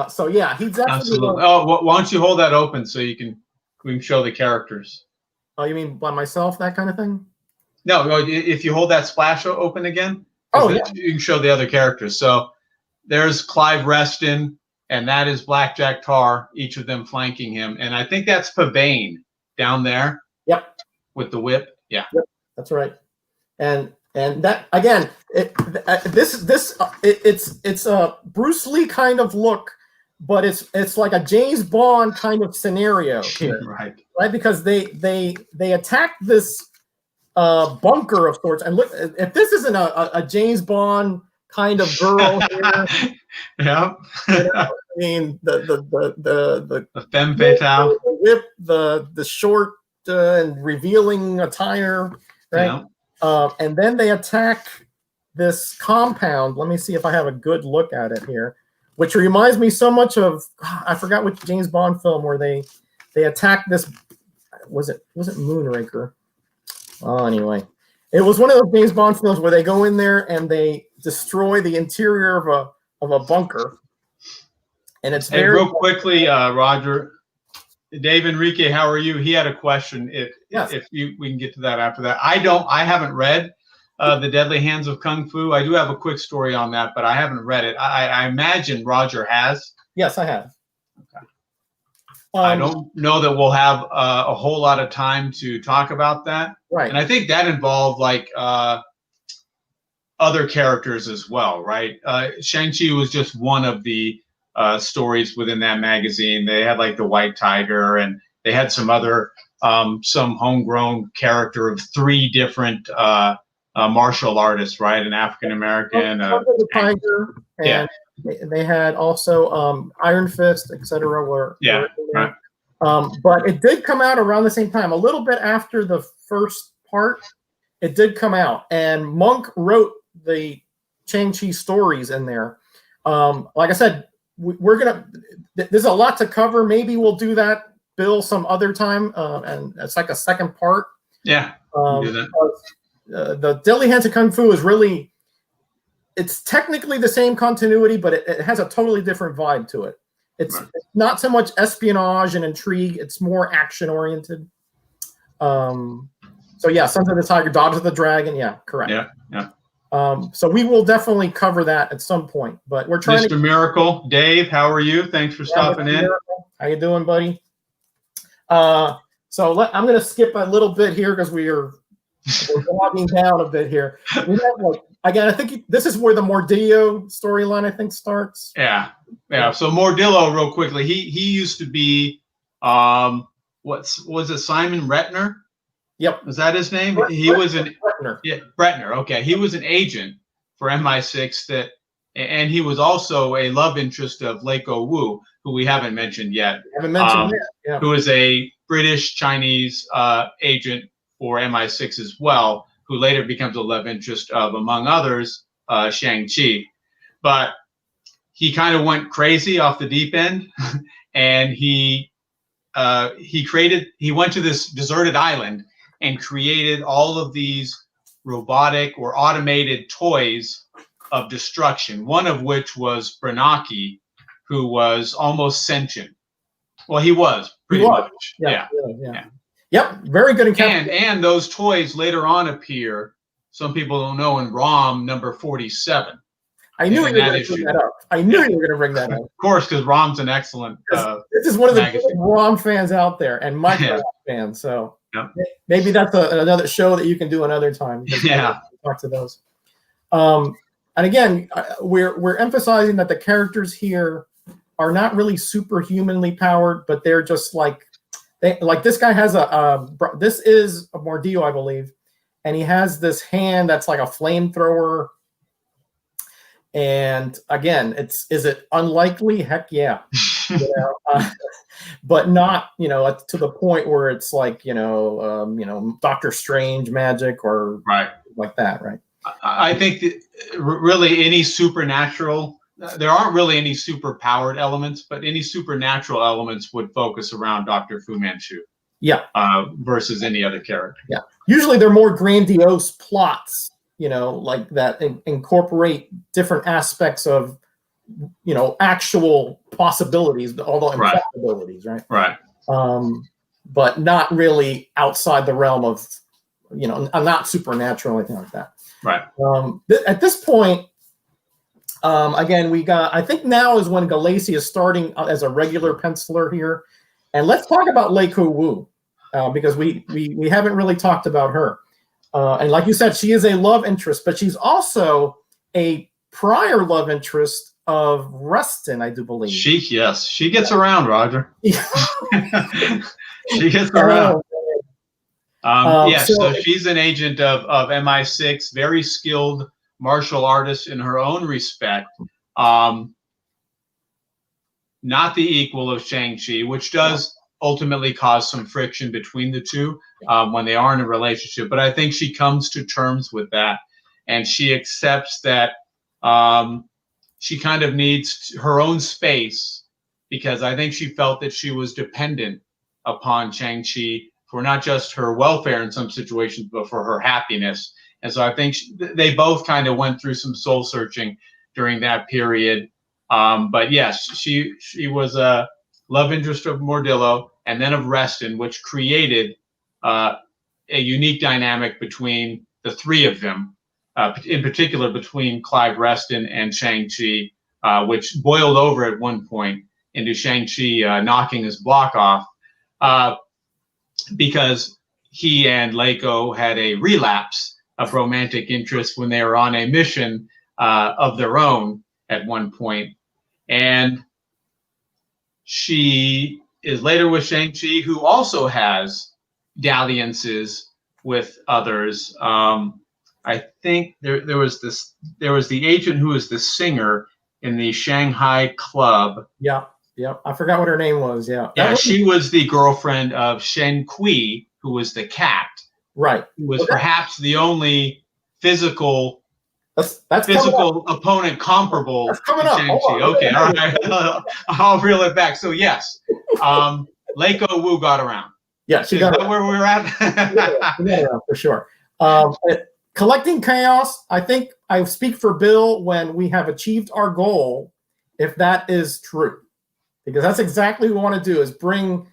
So yeah, he's absolutely. Oh, why don't you hold that open so we can show the characters? Oh, you mean by myself, that kind of thing? No, if you hold that splash open again, yeah, you can show the other characters. So there's Clive Reston, and that is Blackjack Tar, each of them flanking him, and I think that's Pavane down there. Yep. With the whip. Yeah. Yep, that's right. And that again, it's a Bruce Lee kind of look, but it's like a James Bond kind of scenario here, right? Because they attack this bunker of sorts, and look, if this isn't a James Bond kind of girl here, yeah. I mean the femme fatale, the whip, the short and revealing attire, right? Yeah. And then they attack this compound. Let me see if I have a good look at it here, which reminds me so much of I forgot which James Bond film where they attacked this. Was it Moonraker? Oh, anyway, it was one of those James Bond films where they go in there and they destroy the interior of a bunker. And it's very real quickly, Roger. Dave Enrique, how are you? He had a question. We can get to that after that. I haven't read The Deadly Hands of Kung Fu. I do have a quick story on that, but I haven't read it. I imagine Roger has. Yes, I have. Okay. I don't know that we'll have a whole lot of time to talk about that. Right. And I think that involved like other characters as well, right? Shang-Chi was just one of the stories within that magazine. They had like the White Tiger, and they had some other some homegrown character of 3 different martial artists, right? An African American, the Tiger, and they had also Iron Fist, etc. Were in there. Right. But it did come out around the same time, a little bit after the first part. It did come out, and Monk wrote the Shang-Chi stories in there. Like I said, we're gonna. There's a lot to cover. Maybe we'll do that, Bill, some other time, and it's like a second part. Yeah. Do that. The Deadly Hands of Kung Fu is really, it's technically the same continuity, but it has a totally different vibe to it. It's not so much espionage and intrigue. It's more action oriented. So yeah, Sons of the Tiger, Dogs of the Dragon. Yeah, correct. Yeah. So we will definitely cover that at some point, but we're trying Mr. Miracle, Dave, how are you? Thanks for stopping in. Miracle. How you doing, buddy? So I'm going to skip a little bit here because we're logging down a bit here. We have again, I think this is where the Mordillo storyline, I think, starts. Yeah. So Mordillo, real quickly, he used to be, was it Simon Retner? Yep. Was that his name? He was an Bretner. Yeah, Bretner. Okay. He was an agent for MI6 and he was also a love interest of Leiko Wu, who we haven't mentioned yet. Yeah. Who is a British Chinese agent for MI6 as well, who later becomes a love interest of, among others, Shang-Chi. But he kind of went crazy off the deep end, and he went to this deserted island and created all of these robotic or automated toys of destruction, one of which was Branaki, who was almost sentient. Well, he was pretty much. Yeah. Yep, very good encounter. And those toys later on appear, some people don't know, in ROM number 47. I knew you were going to bring that up. I knew you were going to bring that up. Of course, because ROM's an excellent this is one of the biggest ROM fans out there, and Minecraft fans. So maybe that's another show that you can do another time. Yeah. Talk to those. And again, we're emphasizing that the characters here are not really superhumanly powered, but they're just like this guy has this is a Mordillo, I believe, and he has this hand that's like a flamethrower. And again, is it unlikely? Heck yeah. But not, to the point where it's like, Doctor Strange magic or like that, right? I think that really any supernatural, there aren't really any super powered elements, but any supernatural elements would focus around Dr. Fu Manchu. Yeah. Versus any other character. Yeah. Usually they're more grandiose plots, like that incorporate different aspects of, actual possibilities, although impossibilities, right? Right. But not really outside the realm of, not supernatural or anything like that. Right. At this point, again, I think now is when Galassi is starting as a regular penciler here. And let's talk about Leiko Wu, because we haven't really talked about her. And like you said, she is a love interest, but she's also a prior love interest of Rustin, I do believe. She gets around, Roger. She gets around. So she's an agent of MI6, very skilled martial artist in her own respect. Not the equal of Shang-Chi, which does ultimately cause some friction between the two when they are in a relationship. But I think she comes to terms with that, and she accepts that she kind of needs her own space, because I think she felt that she was dependent upon Shang-Chi for not just her welfare in some situations, but for her happiness. And so I think they both kind of went through some soul searching during that period. But yes, she was a love interest of Mordillo and then of Reston, which created a unique dynamic between the three of them, in particular between Clive Reston and Shang-Chi, which boiled over at one point into Shang-Chi knocking his block off because he and Leiko had a relapse of romantic interest when they were on a mission of their own at one point. And she is later with Shang-Chi, who also has dalliances with others. I think there was the agent who was the singer in the Shanghai club. Yeah. I forgot what her name was. Yeah. She was the girlfriend of Shen Kui, who was the cat. Right. Who was perhaps the only physical opponent comparable that's coming to up. Shang-Chi. Okay, all right. I'll reel it back. So yes, Leiko Wu got around. Yeah, she got around. Where we're at? she got around for sure. Collecting chaos, I think I speak for Bill when we have achieved our goal, if that is true. Because that's exactly what we want to do, is bring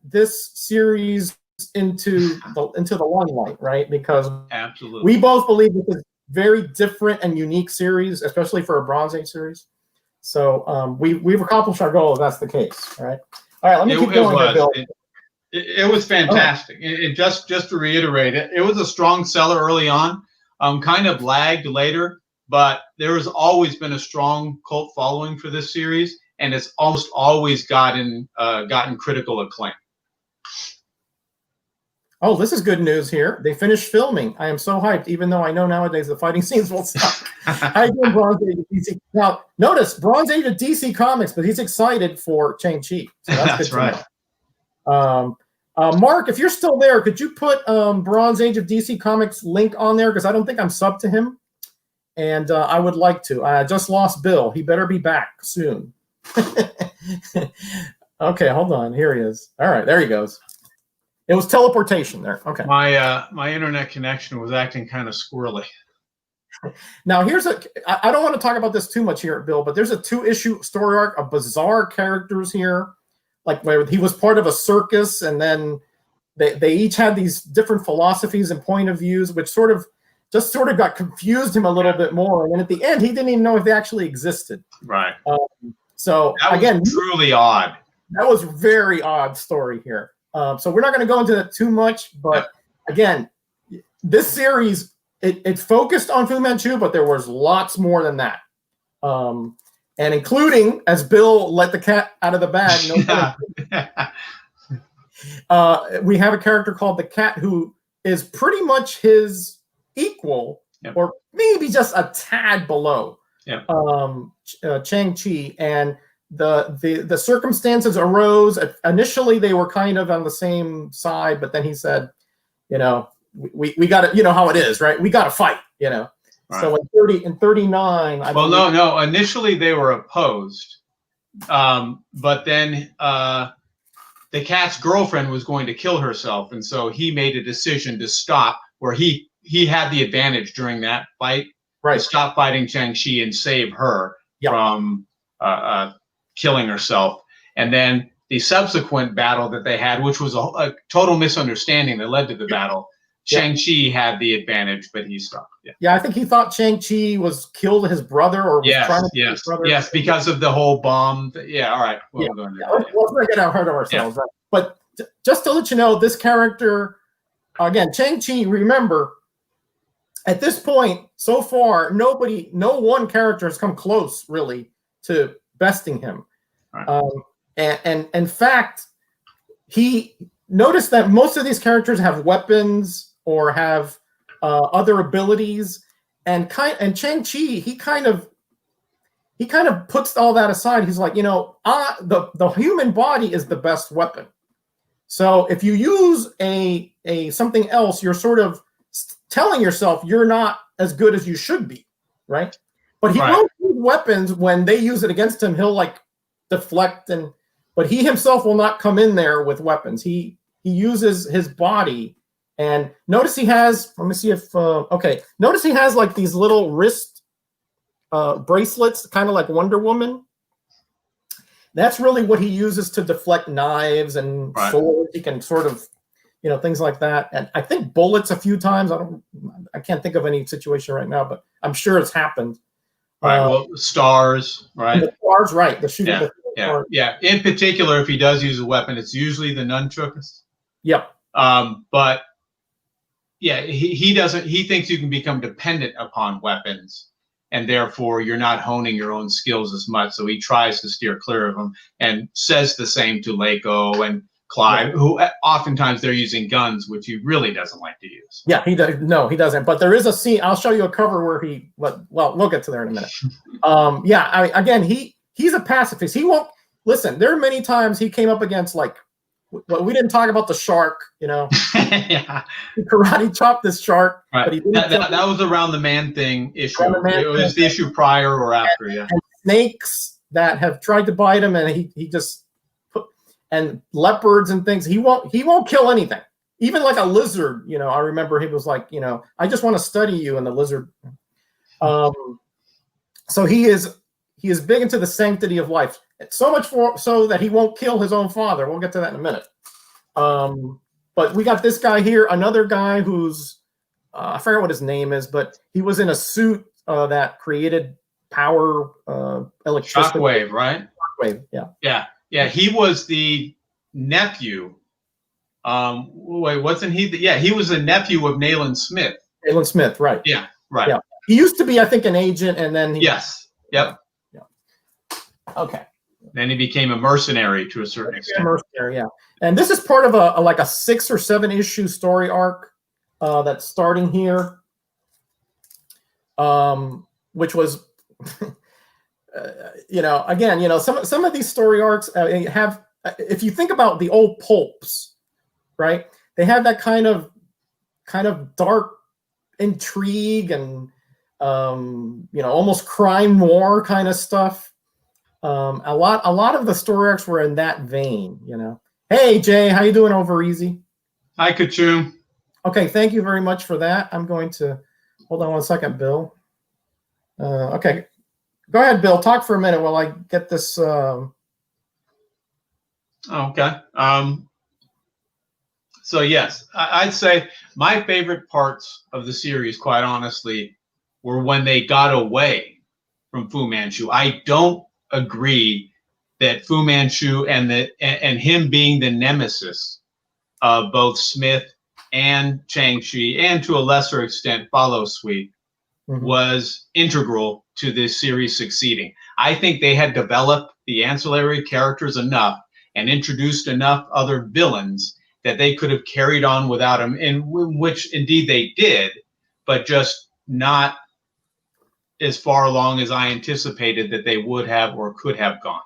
this series into the limelight, right? Because absolutely, we both believe this is very different and unique series, especially for a Bronze Age series. So we've accomplished our goal if that's the case, right? All right, let me keep going here, Bill. It was fantastic. It just to reiterate it was a strong seller early on, kind of lagged later, but there has always been a strong cult following for this series, and it's almost always gotten critical acclaim. Oh, this is good news here. They finished filming. I am so hyped, even though I know nowadays the fighting scenes will stop. How you doing, Bronze Age of DC? Now, notice Bronze Age of DC Comics, but he's excited for Shang-Chi. So that's good right. Know. Mark, if you're still there, could you put Bronze Age of DC Comics link on there? Because I don't think I'm subbed to him. And I would like to. I just lost Bill. He better be back soon. Okay, hold on. Here he is. All right, there he goes. It was teleportation there. Okay. My internet connection was acting kind of squirrely. Now I don't want to talk about this too much here, Bill, but there's a 2-issue story arc of bizarre characters here, like where he was part of a circus, and then they each had these different philosophies and point of views, which sort of got confused him a little bit more. And then at the end, he didn't even know if they actually existed. Right. So that was again, truly odd. That was a very odd story here. So we're not going to go into that too much, but again, this series, it focused on Fu Manchu, but there was lots more than that. And including, as Bill let the cat out of the bag, we have a character called the Cat who is pretty much his equal, or maybe just a tad below Shang-Chi. And the circumstances arose. Initially, they were kind of on the same side, but then he said, we got to, how it is, right? We got to fight, Right. So in 39, no. Initially, they were opposed, but then the Cat's girlfriend was going to kill herself, and so he made a decision to stop. Where he had the advantage during that fight, right? To stop fighting Shang-Chi and save her from killing herself. And then the subsequent battle that they had, which was a total misunderstanding that led to the battle, Shang-Chi had the advantage, but he stopped. I think he thought Shang-Chi was killed his brother, or was trying to kill his brother. Yes, because of the whole bomb. All right. Let's not get ahead of ourselves. Right? But just to let you know, this character, again, Shang-Chi, remember, at this point, so far, no one character has come close, really, to besting him. Right. And in fact, he noticed that most of these characters have weapons or have other abilities, and Shang-Chi, he kind of puts all that aside. He's like, the human body is the best weapon. So if you use a something else, you're sort of telling yourself you're not as good as you should be, right? But he won't use weapons. When they use it against him, he'll like deflect, but he himself will not come in there with weapons. He uses his body. And notice he has, let me see if, notice he has like these little wrist bracelets, kind of like Wonder Woman. That's really what he uses to deflect knives and swords. He can sort of, things like that. And I think bullets a few times. I can't think of any situation right now, but I'm sure it's happened. Right. Stars, right? The stars, right. The shooting. Yeah. In particular, if he does use a weapon, it's usually the nunchucks. Yep. But he doesn't. He thinks you can become dependent upon weapons, and therefore you're not honing your own skills as much. So he tries to steer clear of them, and says the same to Leiko, and Clive, who oftentimes they're using guns, which he really doesn't like to use. Yeah, he does. No, he doesn't. But there is a scene. I'll show you a cover where he. Well, we'll get to there in a minute. Yeah. Again, he's a pacifist. He won't listen. There are many times he came up against like. Well, we didn't talk about the shark. Yeah. He karate chopped this shark. Right. But he that was around the Man Thing issue. It was the issue prior or after. Yeah. And snakes that have tried to bite him, and he just. And leopards and things, he won't kill anything. Even like a lizard, I remember he was like, I just want to study you, and the lizard. So he is big into the sanctity of life. So much so that he won't kill his own father. We'll get to that in a minute. But we got this guy here, another guy who's I forget what his name is, but he was in a suit that created power, electricity. Shockwave, right? Shockwave, yeah. Yeah. Yeah, he was the nephew. Wait, wasn't he? He was the nephew of Nayland Smith. Nayland Smith, right? Yeah, right. Yeah, he used to be, I think, an agent, and then yes, yep. Yeah. Okay. Then he became a mercenary to a certain extent. Mercenary, yeah. And this is part of a 6 or 7 issue story arc that's starting here, which was. Again, some of these story arcs have, if you think about the old pulps, right? They have that kind of dark intrigue and almost crime noir kind of stuff. A lot of the story arcs were in that vein. Hey Jay, how you doing over easy? Hi, Kachum. Okay, thank you very much for that. I'm going to hold on one second, Bill. Okay. Go ahead, Bill. Talk for a minute while I get this. Okay. So yes, I'd say my favorite parts of the series, quite honestly, were when they got away from Fu Manchu. I don't agree that Fu Manchu and him being the nemesis of both Smith and Shang-Chi, and to a lesser extent, Follow Sweet, was integral to this series succeeding. I think they had developed the ancillary characters enough and introduced enough other villains that they could have carried on without him, in which indeed they did, but just not as far along as I anticipated that they would have or could have gone.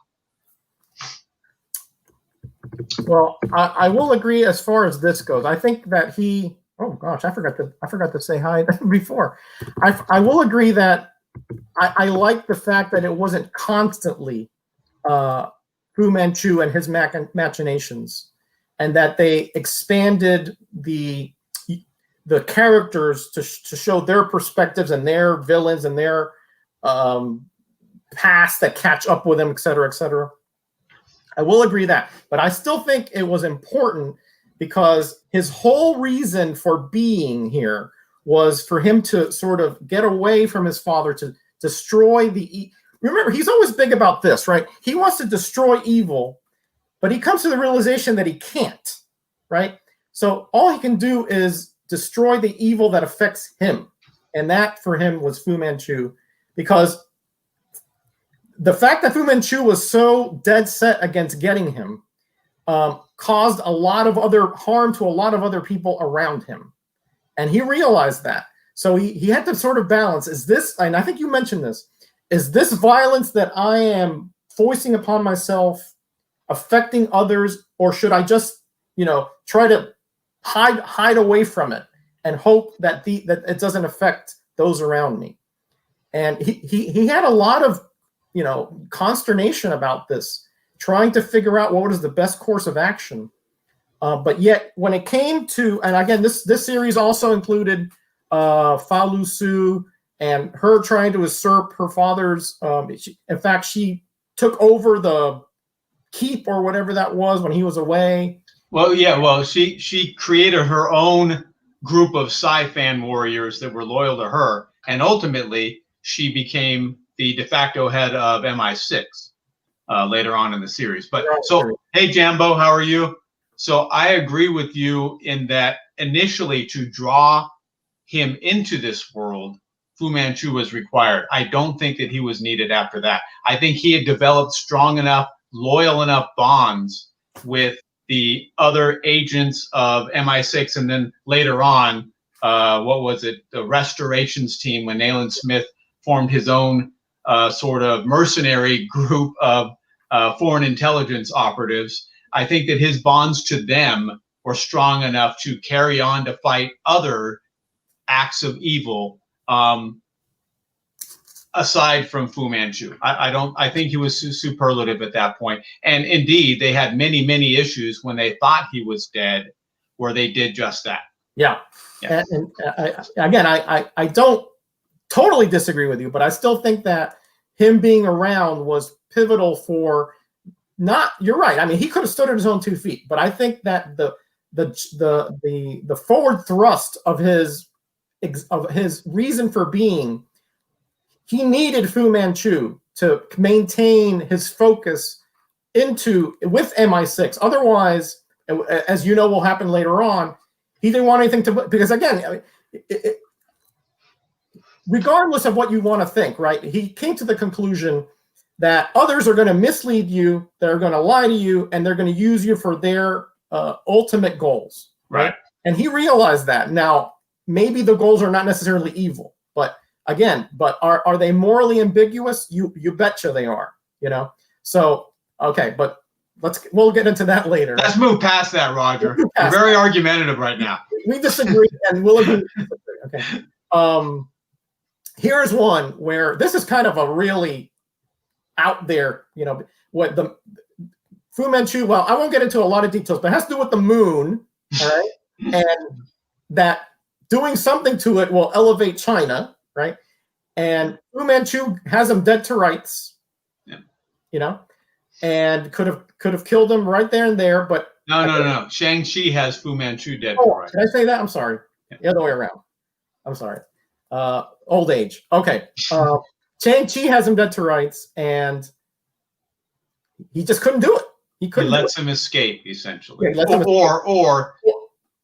Well, I will agree as far as this goes. I think that he. Oh gosh, I forgot to say hi before. I will agree that I like the fact that it wasn't constantly Fu Manchu and his machinations, and that they expanded the characters to show their perspectives and their villains and their past that catch up with them, et cetera, et cetera. I will agree that, but I still think it was important because his whole reason for being here was for him to sort of get away from his father, to destroy the. Remember, he's always big about this, right? He wants to destroy evil, but he comes to the realization that he can't, right? So all he can do is destroy the evil that affects him. And that for him was Fu Manchu, because the fact that Fu Manchu was so dead set against getting him caused a lot of other harm to a lot of other people around him. And he realized that. So he had to sort of balance, is this, and I think you mentioned this, is this violence that I am foisting upon myself affecting others, or should I just, try to hide away from it and hope that that it doesn't affect those around me? And he had a lot of, consternation about this, trying to figure out what was the best course of action. But yet, when it came to, and again, this series also included Fa Lu Su and her trying to usurp her father's. In fact, she took over the keep or whatever that was when he was away. Well, yeah. Well, she created her own group of Sci-Fan warriors that were loyal to her, and ultimately she became the de facto head of MI6 later on in the series. But so, hey, Jambo, how are you? So I agree with you in that initially to draw him into this world, Fu Manchu was required. I don't think that he was needed after that. I think he had developed strong enough, loyal enough bonds with the other agents of MI6, and then later on, what was it? The restorations team, when Nayland Smith formed his own sort of mercenary group of foreign intelligence operatives. I think that his bonds to them were strong enough to carry on to fight other acts of evil, aside from Fu Manchu. I think he was superlative at that point. And indeed, they had many, many issues when they thought he was dead, where they did just that. Yeah. And I don't totally disagree with you, but I still think that him being around was pivotal for you're right. I mean, he could have stood on his own 2 feet, but I think that the forward thrust of his reason for being, he needed Fu Manchu to maintain his focus with MI6. Otherwise, as you know will happen later on, he didn't want anything to, because again, regardless of what you want to think, right? He came to the conclusion that others are going to mislead you, they're going to lie to you, and they're going to use you for their ultimate goals, right? And he realized that. Now, maybe the goals are not necessarily evil, but again, are they morally ambiguous? You betcha they are, you know? So, okay, but we'll get into that later. Let's move past that, Roger. You're very argumentative right now. We disagree, and we'll agree. Okay. Here's one where this is kind of a really out there, you know, what the Fu Manchu, well, I won't get into a lot of details, but it has to do with the moon, all right? And that doing something to it will elevate China, right? And Fu Manchu has him dead to rights, you know, and could have killed him right there and there, but no. Shang-Chi has Fu Manchu dead to rights. Did I say that? I'm sorry. Yeah. The other way around. I'm sorry. Old age. Okay. Shang-Chi has him dead to rights, and he just couldn't do it. He lets him escape, essentially. Yeah,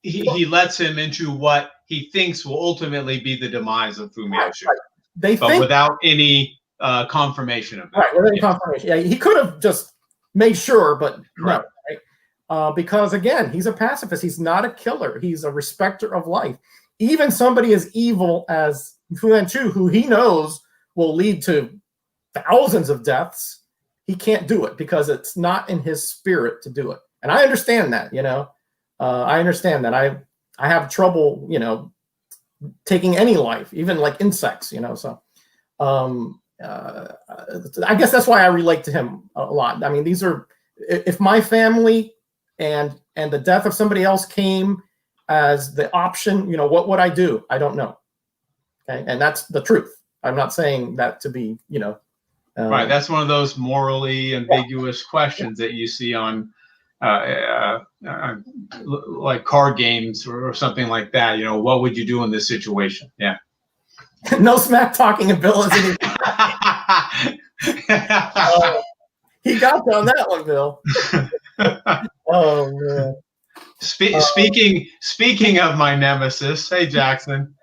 he lets him into what he thinks will ultimately be the demise of Fu Manchu. Right. But without any confirmation of that. Right, without any confirmation. Yeah, he could have just made sure, but no. Right? Because, again, he's a pacifist. He's not a killer. He's a respecter of life. Even somebody as evil as Fu Manchu, who he knows will lead to thousands of deaths, he can't do it because it's not in his spirit to do it. And I understand that, you know. I understand that. I have trouble, you know, taking any life, even like insects, you know. So I guess that's why I relate to him a lot. I mean, if my family and the death of somebody else came as the option, you know, what would I do? I don't know. Okay, and that's the truth. I'm not saying that to be, you know. Right, that's one of those morally ambiguous questions that you see on like card games or something like that. You know, what would you do in this situation? Yeah. No smack talking ability. He got you on that one, Bill. Oh man. Speaking of my nemesis, hey Jackson,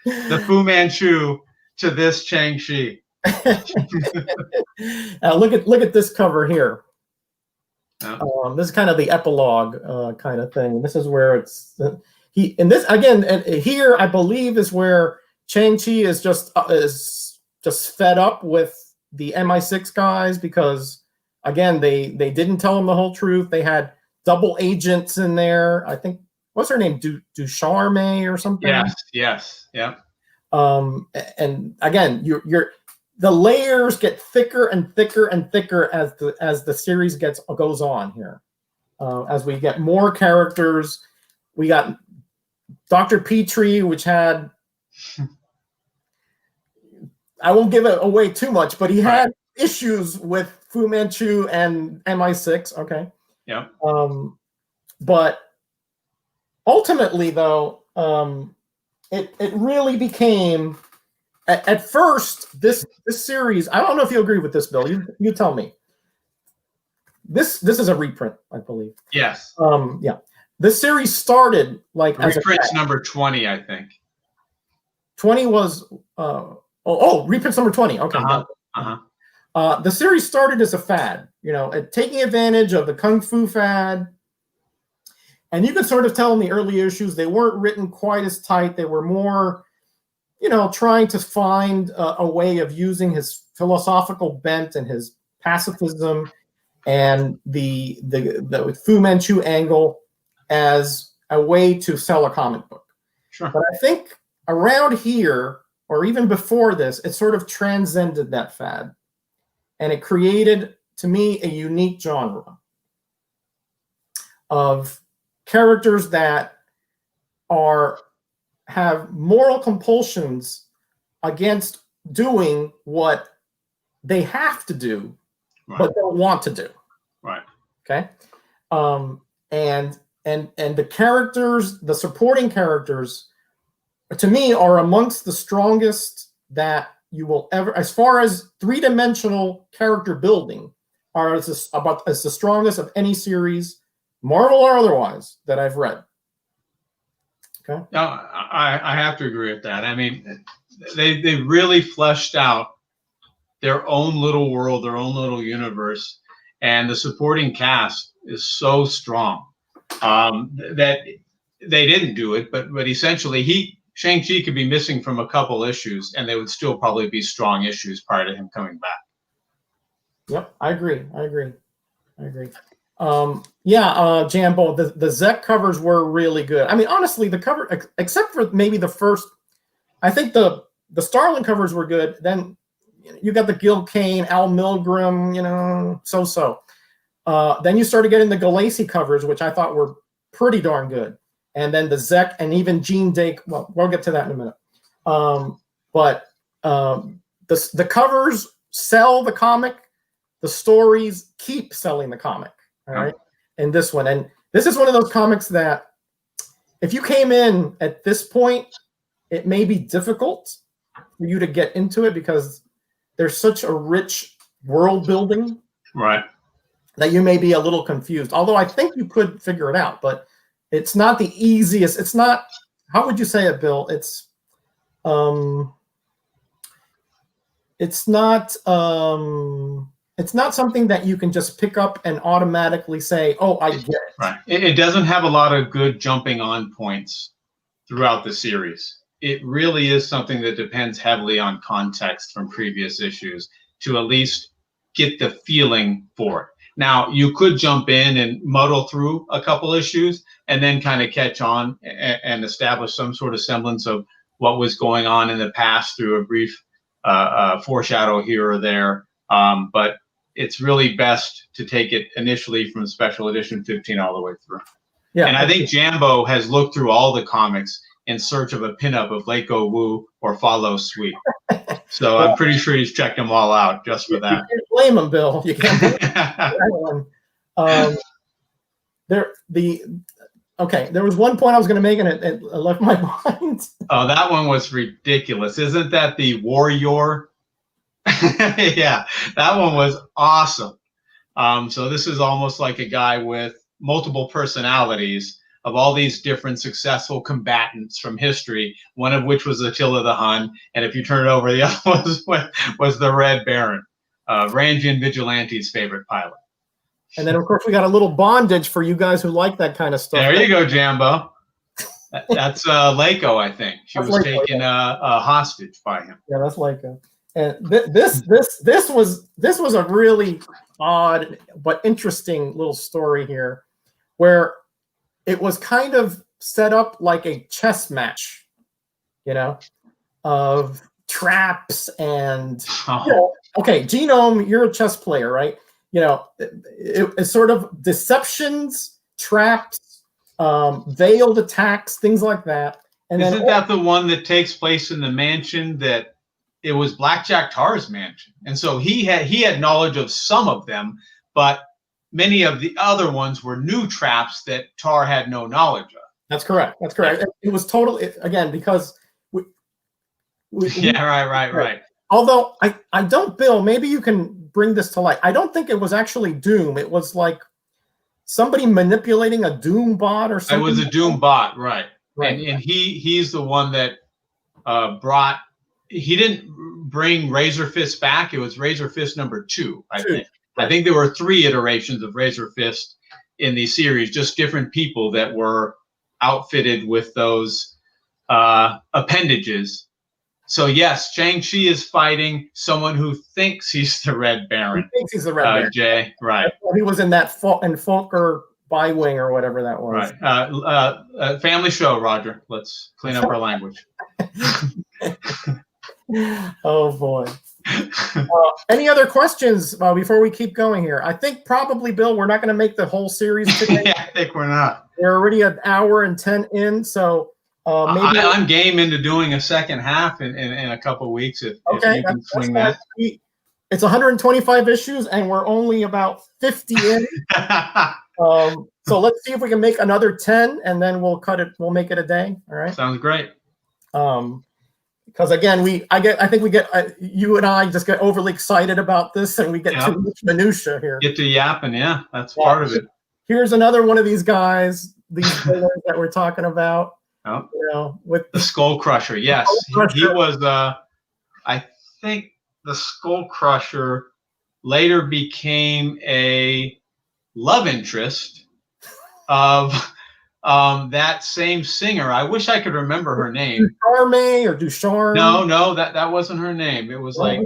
the Fu Manchu to this Shang-Chi. Look at this cover here. This is kind of the epilogue kind of thing. This is where it's and this again, and here I believe is where Shang-Chi is just fed up with the MI6 guys because again they didn't tell him the whole truth. They had double agents in there. I think what's her name, Ducharme or something. Yes, yeah. And again, the layers get thicker and thicker and thicker as the series goes on here. As we get more characters, we got Dr. Petrie, which had I won't give it away too much, but he had issues with Fu Manchu and MI6. Okay. Yeah. But ultimately, though, it really became. At first, this series, I don't know if you agree with this, Bill. You tell me. This is a reprint, I believe. Yes. Yeah. This series started like as reprint's number 20, I think. 20 was reprint's number 20. Okay. The series started as a fad, you know, taking advantage of the Kung Fu fad, And you could sort of tell in the early issues they weren't written quite as tight. They were more, trying to find a way of using his philosophical bent and his pacifism and the Fu Manchu angle as a way to sell a comic book. Sure. But I think around here, or even before this, it sort of transcended that fad. And it created, to me, a unique genre of characters that have moral compulsions against doing what they have to do, right, but don't want to do. Right. Okay. And the characters, the supporting characters, to me, are amongst the strongest that you will ever, as far as three-dimensional character building, are as the strongest of any series, Marvel or otherwise, that I've read. Okay. No, I have to agree with that. I mean, they really fleshed out their own little world, their own little universe, and the supporting cast is so strong that they didn't do it, but essentially Shang-Chi could be missing from a couple issues, and they would still probably be strong issues prior to him coming back. Yep, I agree. Jambo, the Zek covers were really good. I mean, honestly, the cover, except for maybe the first, I think the Starlin covers were good. Then you got the Gil Kane, Al Milgrom, so. Then you started getting the Galassi covers, which I thought were pretty darn good. And then the Zek and even Gene Dake. Well, we'll get to that in a minute. But the covers sell the comic. The stories keep selling the comic. All right. And this one. And this is one of those comics that if you came in at this point, it may be difficult for you to get into it because there's such a rich world building. Right. That you may be a little confused. Although I think you could figure it out, but it's not the easiest. It's not, how would you say it, Bill? It's not something that you can just pick up and automatically say, oh, I get it. Right. It doesn't have a lot of good jumping on points throughout the series. It really is something that depends heavily on context from previous issues to at least get the feeling for it. Now, you could jump in and muddle through a couple issues and then kind of catch on and establish some sort of semblance of what was going on in the past through a brief foreshadow here or there. But it's really best to take it initially from special edition 15 all the way through. Yeah, and I think Jambo has looked through all the comics in search of a pinup of Leiko Wu or Follow Sweet. So I'm pretty sure he's checked them all out just for that. You can't blame him, Bill. You can't blame him. There was one point I was going to make, and it left my mind. Oh, that one was ridiculous. Isn't that the Warrior? Yeah, that one was awesome. So this is almost like a guy with multiple personalities of all these different successful combatants from history, one of which was Attila the Hun, and if you turn it over, the other was the Red Baron, Rangian Vigilante's favorite pilot. And then, of course, we got a little bondage for you guys who like that kind of stuff. There you go, Jambo. That's Leiko, I think. She was taken a hostage by him. Yeah, that's Leiko. And this was a really odd but interesting little story here, where it was kind of set up like a chess match, of traps and, okay, Genome, you're a chess player, right? It's sort of deceptions, traps, veiled attacks, things like that. And isn't that the one that takes place in the mansion that it was Blackjack Tar's mansion? And so he had knowledge of some of them, but many of the other ones were new traps that Tar had no knowledge of. That's correct. It was totally, again, because right. Although I don't, Bill, maybe you can bring this to light. I don't think it was actually Doom. It was like somebody manipulating a Doom bot or something. It was a Doom bot, right. And he's the one that he didn't bring Razor Fist back. It was Razor Fist number 2, I think. I think there were 3 iterations of Razor Fist in the series, just different people that were outfitted with those appendages. So yes, Shang-Chi is fighting someone who thinks he's the Red Baron. He thinks he's the Red Baron. Jay, right? He was in that Falker Bywing or whatever that was. Right. Family show, Roger. Let's clean up our language. Oh boy. Any other questions before we keep going here? I think probably, Bill, we're not going to make the whole series today. Yeah, I think we're not. We're already an hour and 10 in, so maybe I'm game into doing a second half in a couple of weeks if you can swing that. It's 125 issues, and we're only about 50 in. So let's see if we can make another 10, and then we'll cut it. We'll make it a day. All right. Sounds great. Because again, I think we get you and I just get overly excited about this, and we get too much minutia here. Get to yapping, yeah, that's part of it. Here's another one of these guys, these villains that we're talking about. Oh. You know, with the Skull Crusher. Yes, he was. I think the Skull Crusher later became a love interest of that same singer. I wish I could remember her name. Ducharme or Ducharme? No, that wasn't her name. It was like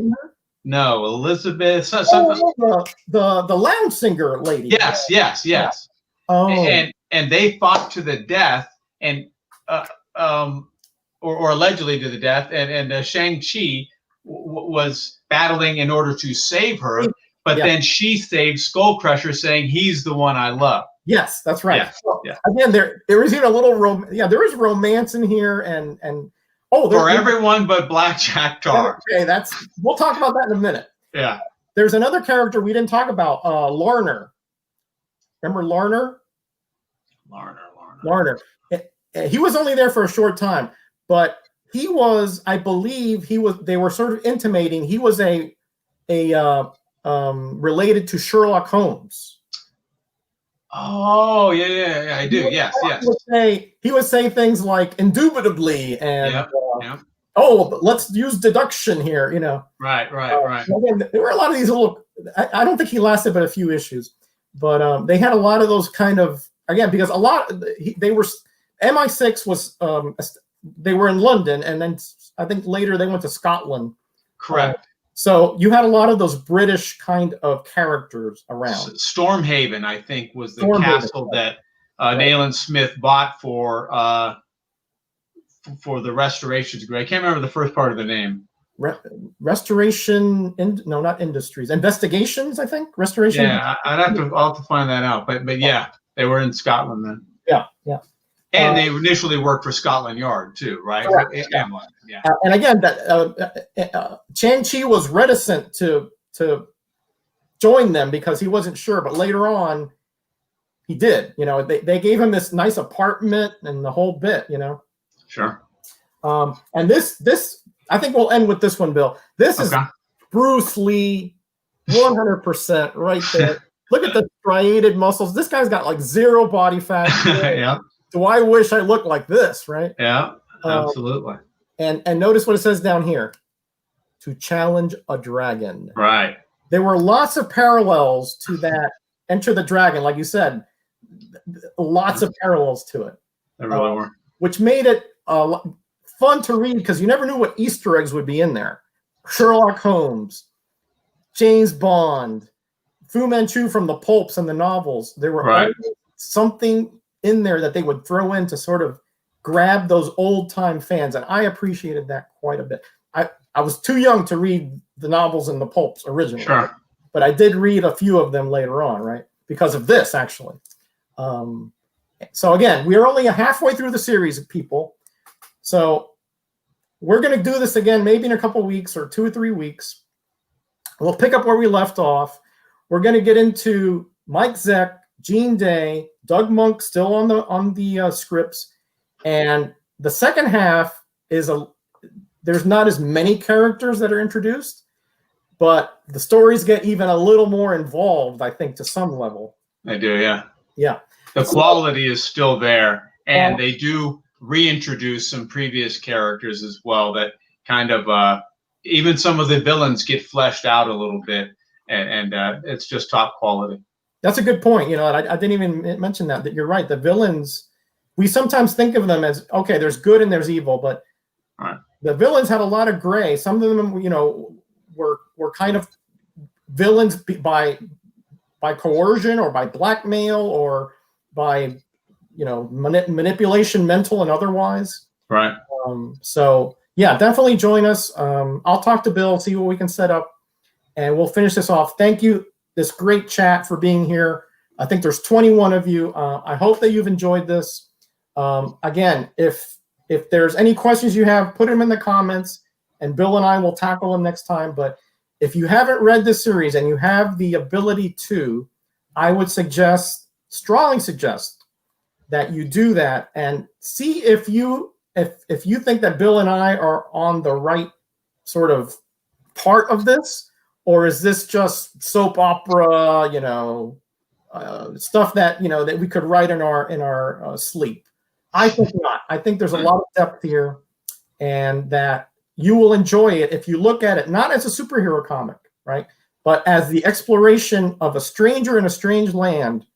Elizabeth. The lounge singer lady. Yes. Oh. And they fought to the death, and or allegedly to the death, and Shang-Chi was battling in order to save her, but then she saved Skull Crusher, saying he's the one I love. Yes, that's right. Yes. So, again, there is even a little there is romance in here, and for everyone but Black Jack Tar. Okay, we'll talk about that in a minute. Yeah. There's another character we didn't talk about, Larner. Remember Larner? Larner. He was only there for a short time, but he was, I believe, they were sort of intimating he was a related to Sherlock Holmes. Oh, yeah, I do. Yes. He would say things like indubitably and but let's use deduction here, you know. Right. Again, there were a lot of these little, I don't think he lasted but a few issues, but they had a lot of those kind of, again, because they were, MI6 was, they were in London, and then I think later they went to Scotland. Correct. So you had a lot of those British kind of characters around. Stormhaven, I think, was the castle that Nayland Smith bought for the Restoration degree. I can't remember the first part of the name. Restoration, not Industries. Investigations, I think. Restoration. Yeah, I'll have to find that out. But yeah, they were in Scotland then. Yeah. And they initially worked for Scotland Yard too, right? Correct. Yeah. And again, Shang-Chi was reticent to join them because he wasn't sure, but later on, he did. You know, they gave him this nice apartment and the whole bit. You know. Sure. And this I think we'll end with this one, Bill. This is Bruce Lee, 100% right there. Look at the striated muscles. This guy's got like zero body fat. Yeah. Do I wish I looked like this, right? Yeah, absolutely. And notice what it says down here. To challenge a dragon. Right. There were lots of parallels to that Enter the Dragon, like you said. Lots of parallels to it. There really were. Which made it fun to read because you never knew what Easter eggs would be in there. Sherlock Holmes, James Bond, Fu Manchu from the pulps and the novels. There were always something in there that they would throw in to sort of grab those old time fans, and I appreciated that quite a bit. I was too young to read the novels and the pulps originally, but I did read a few of them later on, right? Because of this, actually. So again, we are only halfway through the series, people. So we're going to do this again, maybe in a couple weeks or 2 or 3 weeks. We'll pick up where we left off. We're going to get into Mike Zeck, Gene Day, Doug Monk still on the scripts, and the second half is there's not as many characters that are introduced, but the stories get even a little more involved, I think, to some level. They do, yeah. Yeah. The quality is still there, and they do reintroduce some previous characters as well that kind of even some of the villains get fleshed out a little bit, and it's just top quality. That's a good point. You know, I didn't even mention that you're right. The villains, we sometimes think of them as, okay, there's good and there's evil, but Right. the villains had a lot of gray. Some of them, you know, were kind of villains by coercion or by blackmail or by, you know, manipulation, mental and otherwise. Right. So yeah, definitely join us. I'll talk to Bill, see what we can set up, and we'll finish this off. Thank you, this great chat, for being here. I think there's 21 of you. I hope that you've enjoyed this. Again, if there's any questions you have, put them in the comments, and Bill and I will tackle them next time. But if you haven't read this series and you have the ability to, I would strongly suggest that you do that and see if you think that Bill and I are on the right sort of part of this, or is this just soap opera, you know, stuff that, you know, that we could write in our sleep. I think not. I think there's a lot of depth here, and that you will enjoy it if you look at it not as a superhero comic, right, but as the exploration of a stranger in a strange land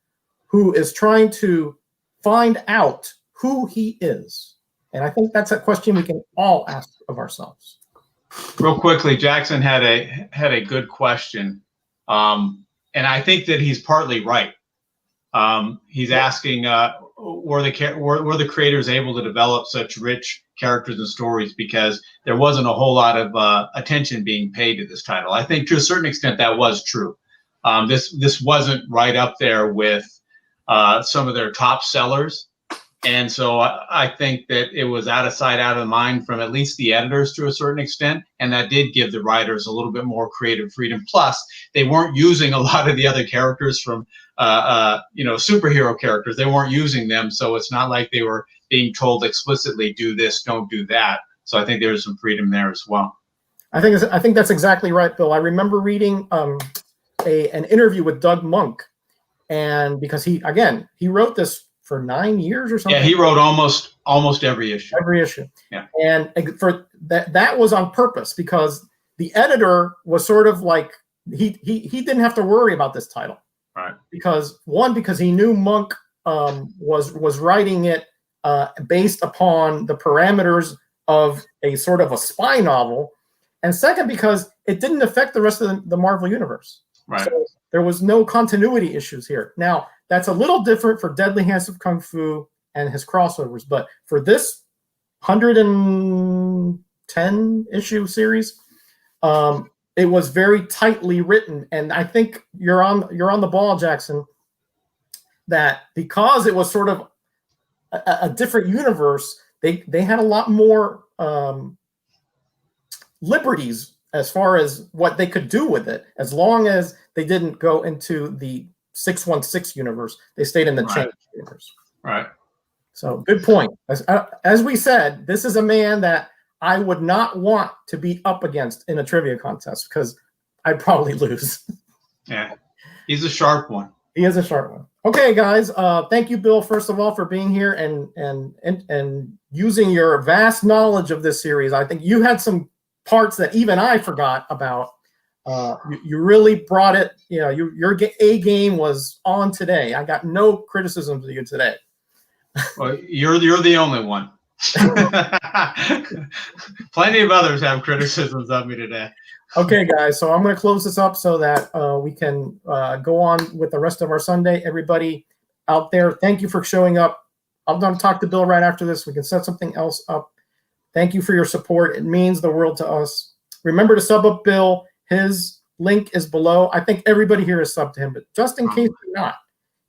who is trying to find out who he is. And I think that's a question we can all ask of ourselves. Real quickly, Jackson had a good question, and I think that he's partly right. He's asking, were the creators able to develop such rich characters and stories because there wasn't a whole lot of attention being paid to this title? I think to a certain extent that was true. This wasn't right up there with some of their top sellers. And so I think that it was out of sight, out of mind from at least the editors to a certain extent. And that did give the writers a little bit more creative freedom. Plus, they weren't using a lot of the other characters from, superhero characters. They weren't using them. So it's not like they were being told explicitly, do this, don't do that. So I think there's some freedom there as well. I think that's exactly right, Bill. I remember reading an interview with Doug Monk. And because he wrote this for 9 years or something. Yeah, he wrote almost every issue. Every issue. Yeah. And for that was on purpose, because the editor was sort of like, he didn't have to worry about this title. Right. Because he knew Monk was writing it based upon the parameters of a sort of a spy novel, and second, because it didn't affect the rest of the Marvel universe. Right. So there was no continuity issues here. Now, that's a little different for Deadly Hands of Kung Fu and his crossovers, but for this 110 issue series, it was very tightly written. And I think you're on the ball, Jackson, that because it was sort of a different universe, they had a lot more liberties as far as what they could do with it, as long as they didn't go into the 616 universe. They stayed in the Change universe. Right. So good point. As we said, this is a man that I would not want to be up against in a trivia contest, because I'd probably lose. Yeah, he's a sharp one. He is a sharp one. Okay, guys. Thank you, Bill, first of all, for being here and using your vast knowledge of this series. I think you had some parts that even I forgot about. You really brought it. You know, your A game was on today. I got no criticisms of you today. Well, you're the only one. Plenty of others have criticisms of me today. Okay, guys. So I'm going to close this up so that we can go on with the rest of our Sunday. Everybody out there, thank you for showing up. I'm going to talk to Bill right after this. We can set something else up. Thank you for your support. It means the world to us. Remember to sub up Bill. His link is below. I think everybody here is subbed to him, but just in case you're not,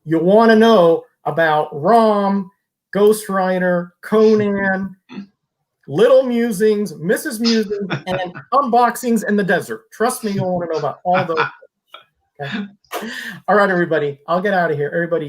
you want to know about Rom, Ghost Rider, Conan, Little Musings, Mrs. Musings, and Unboxings in the Desert. Trust me, you'll want to know about all those. Okay? All right, everybody. I'll get out of here. Everybody.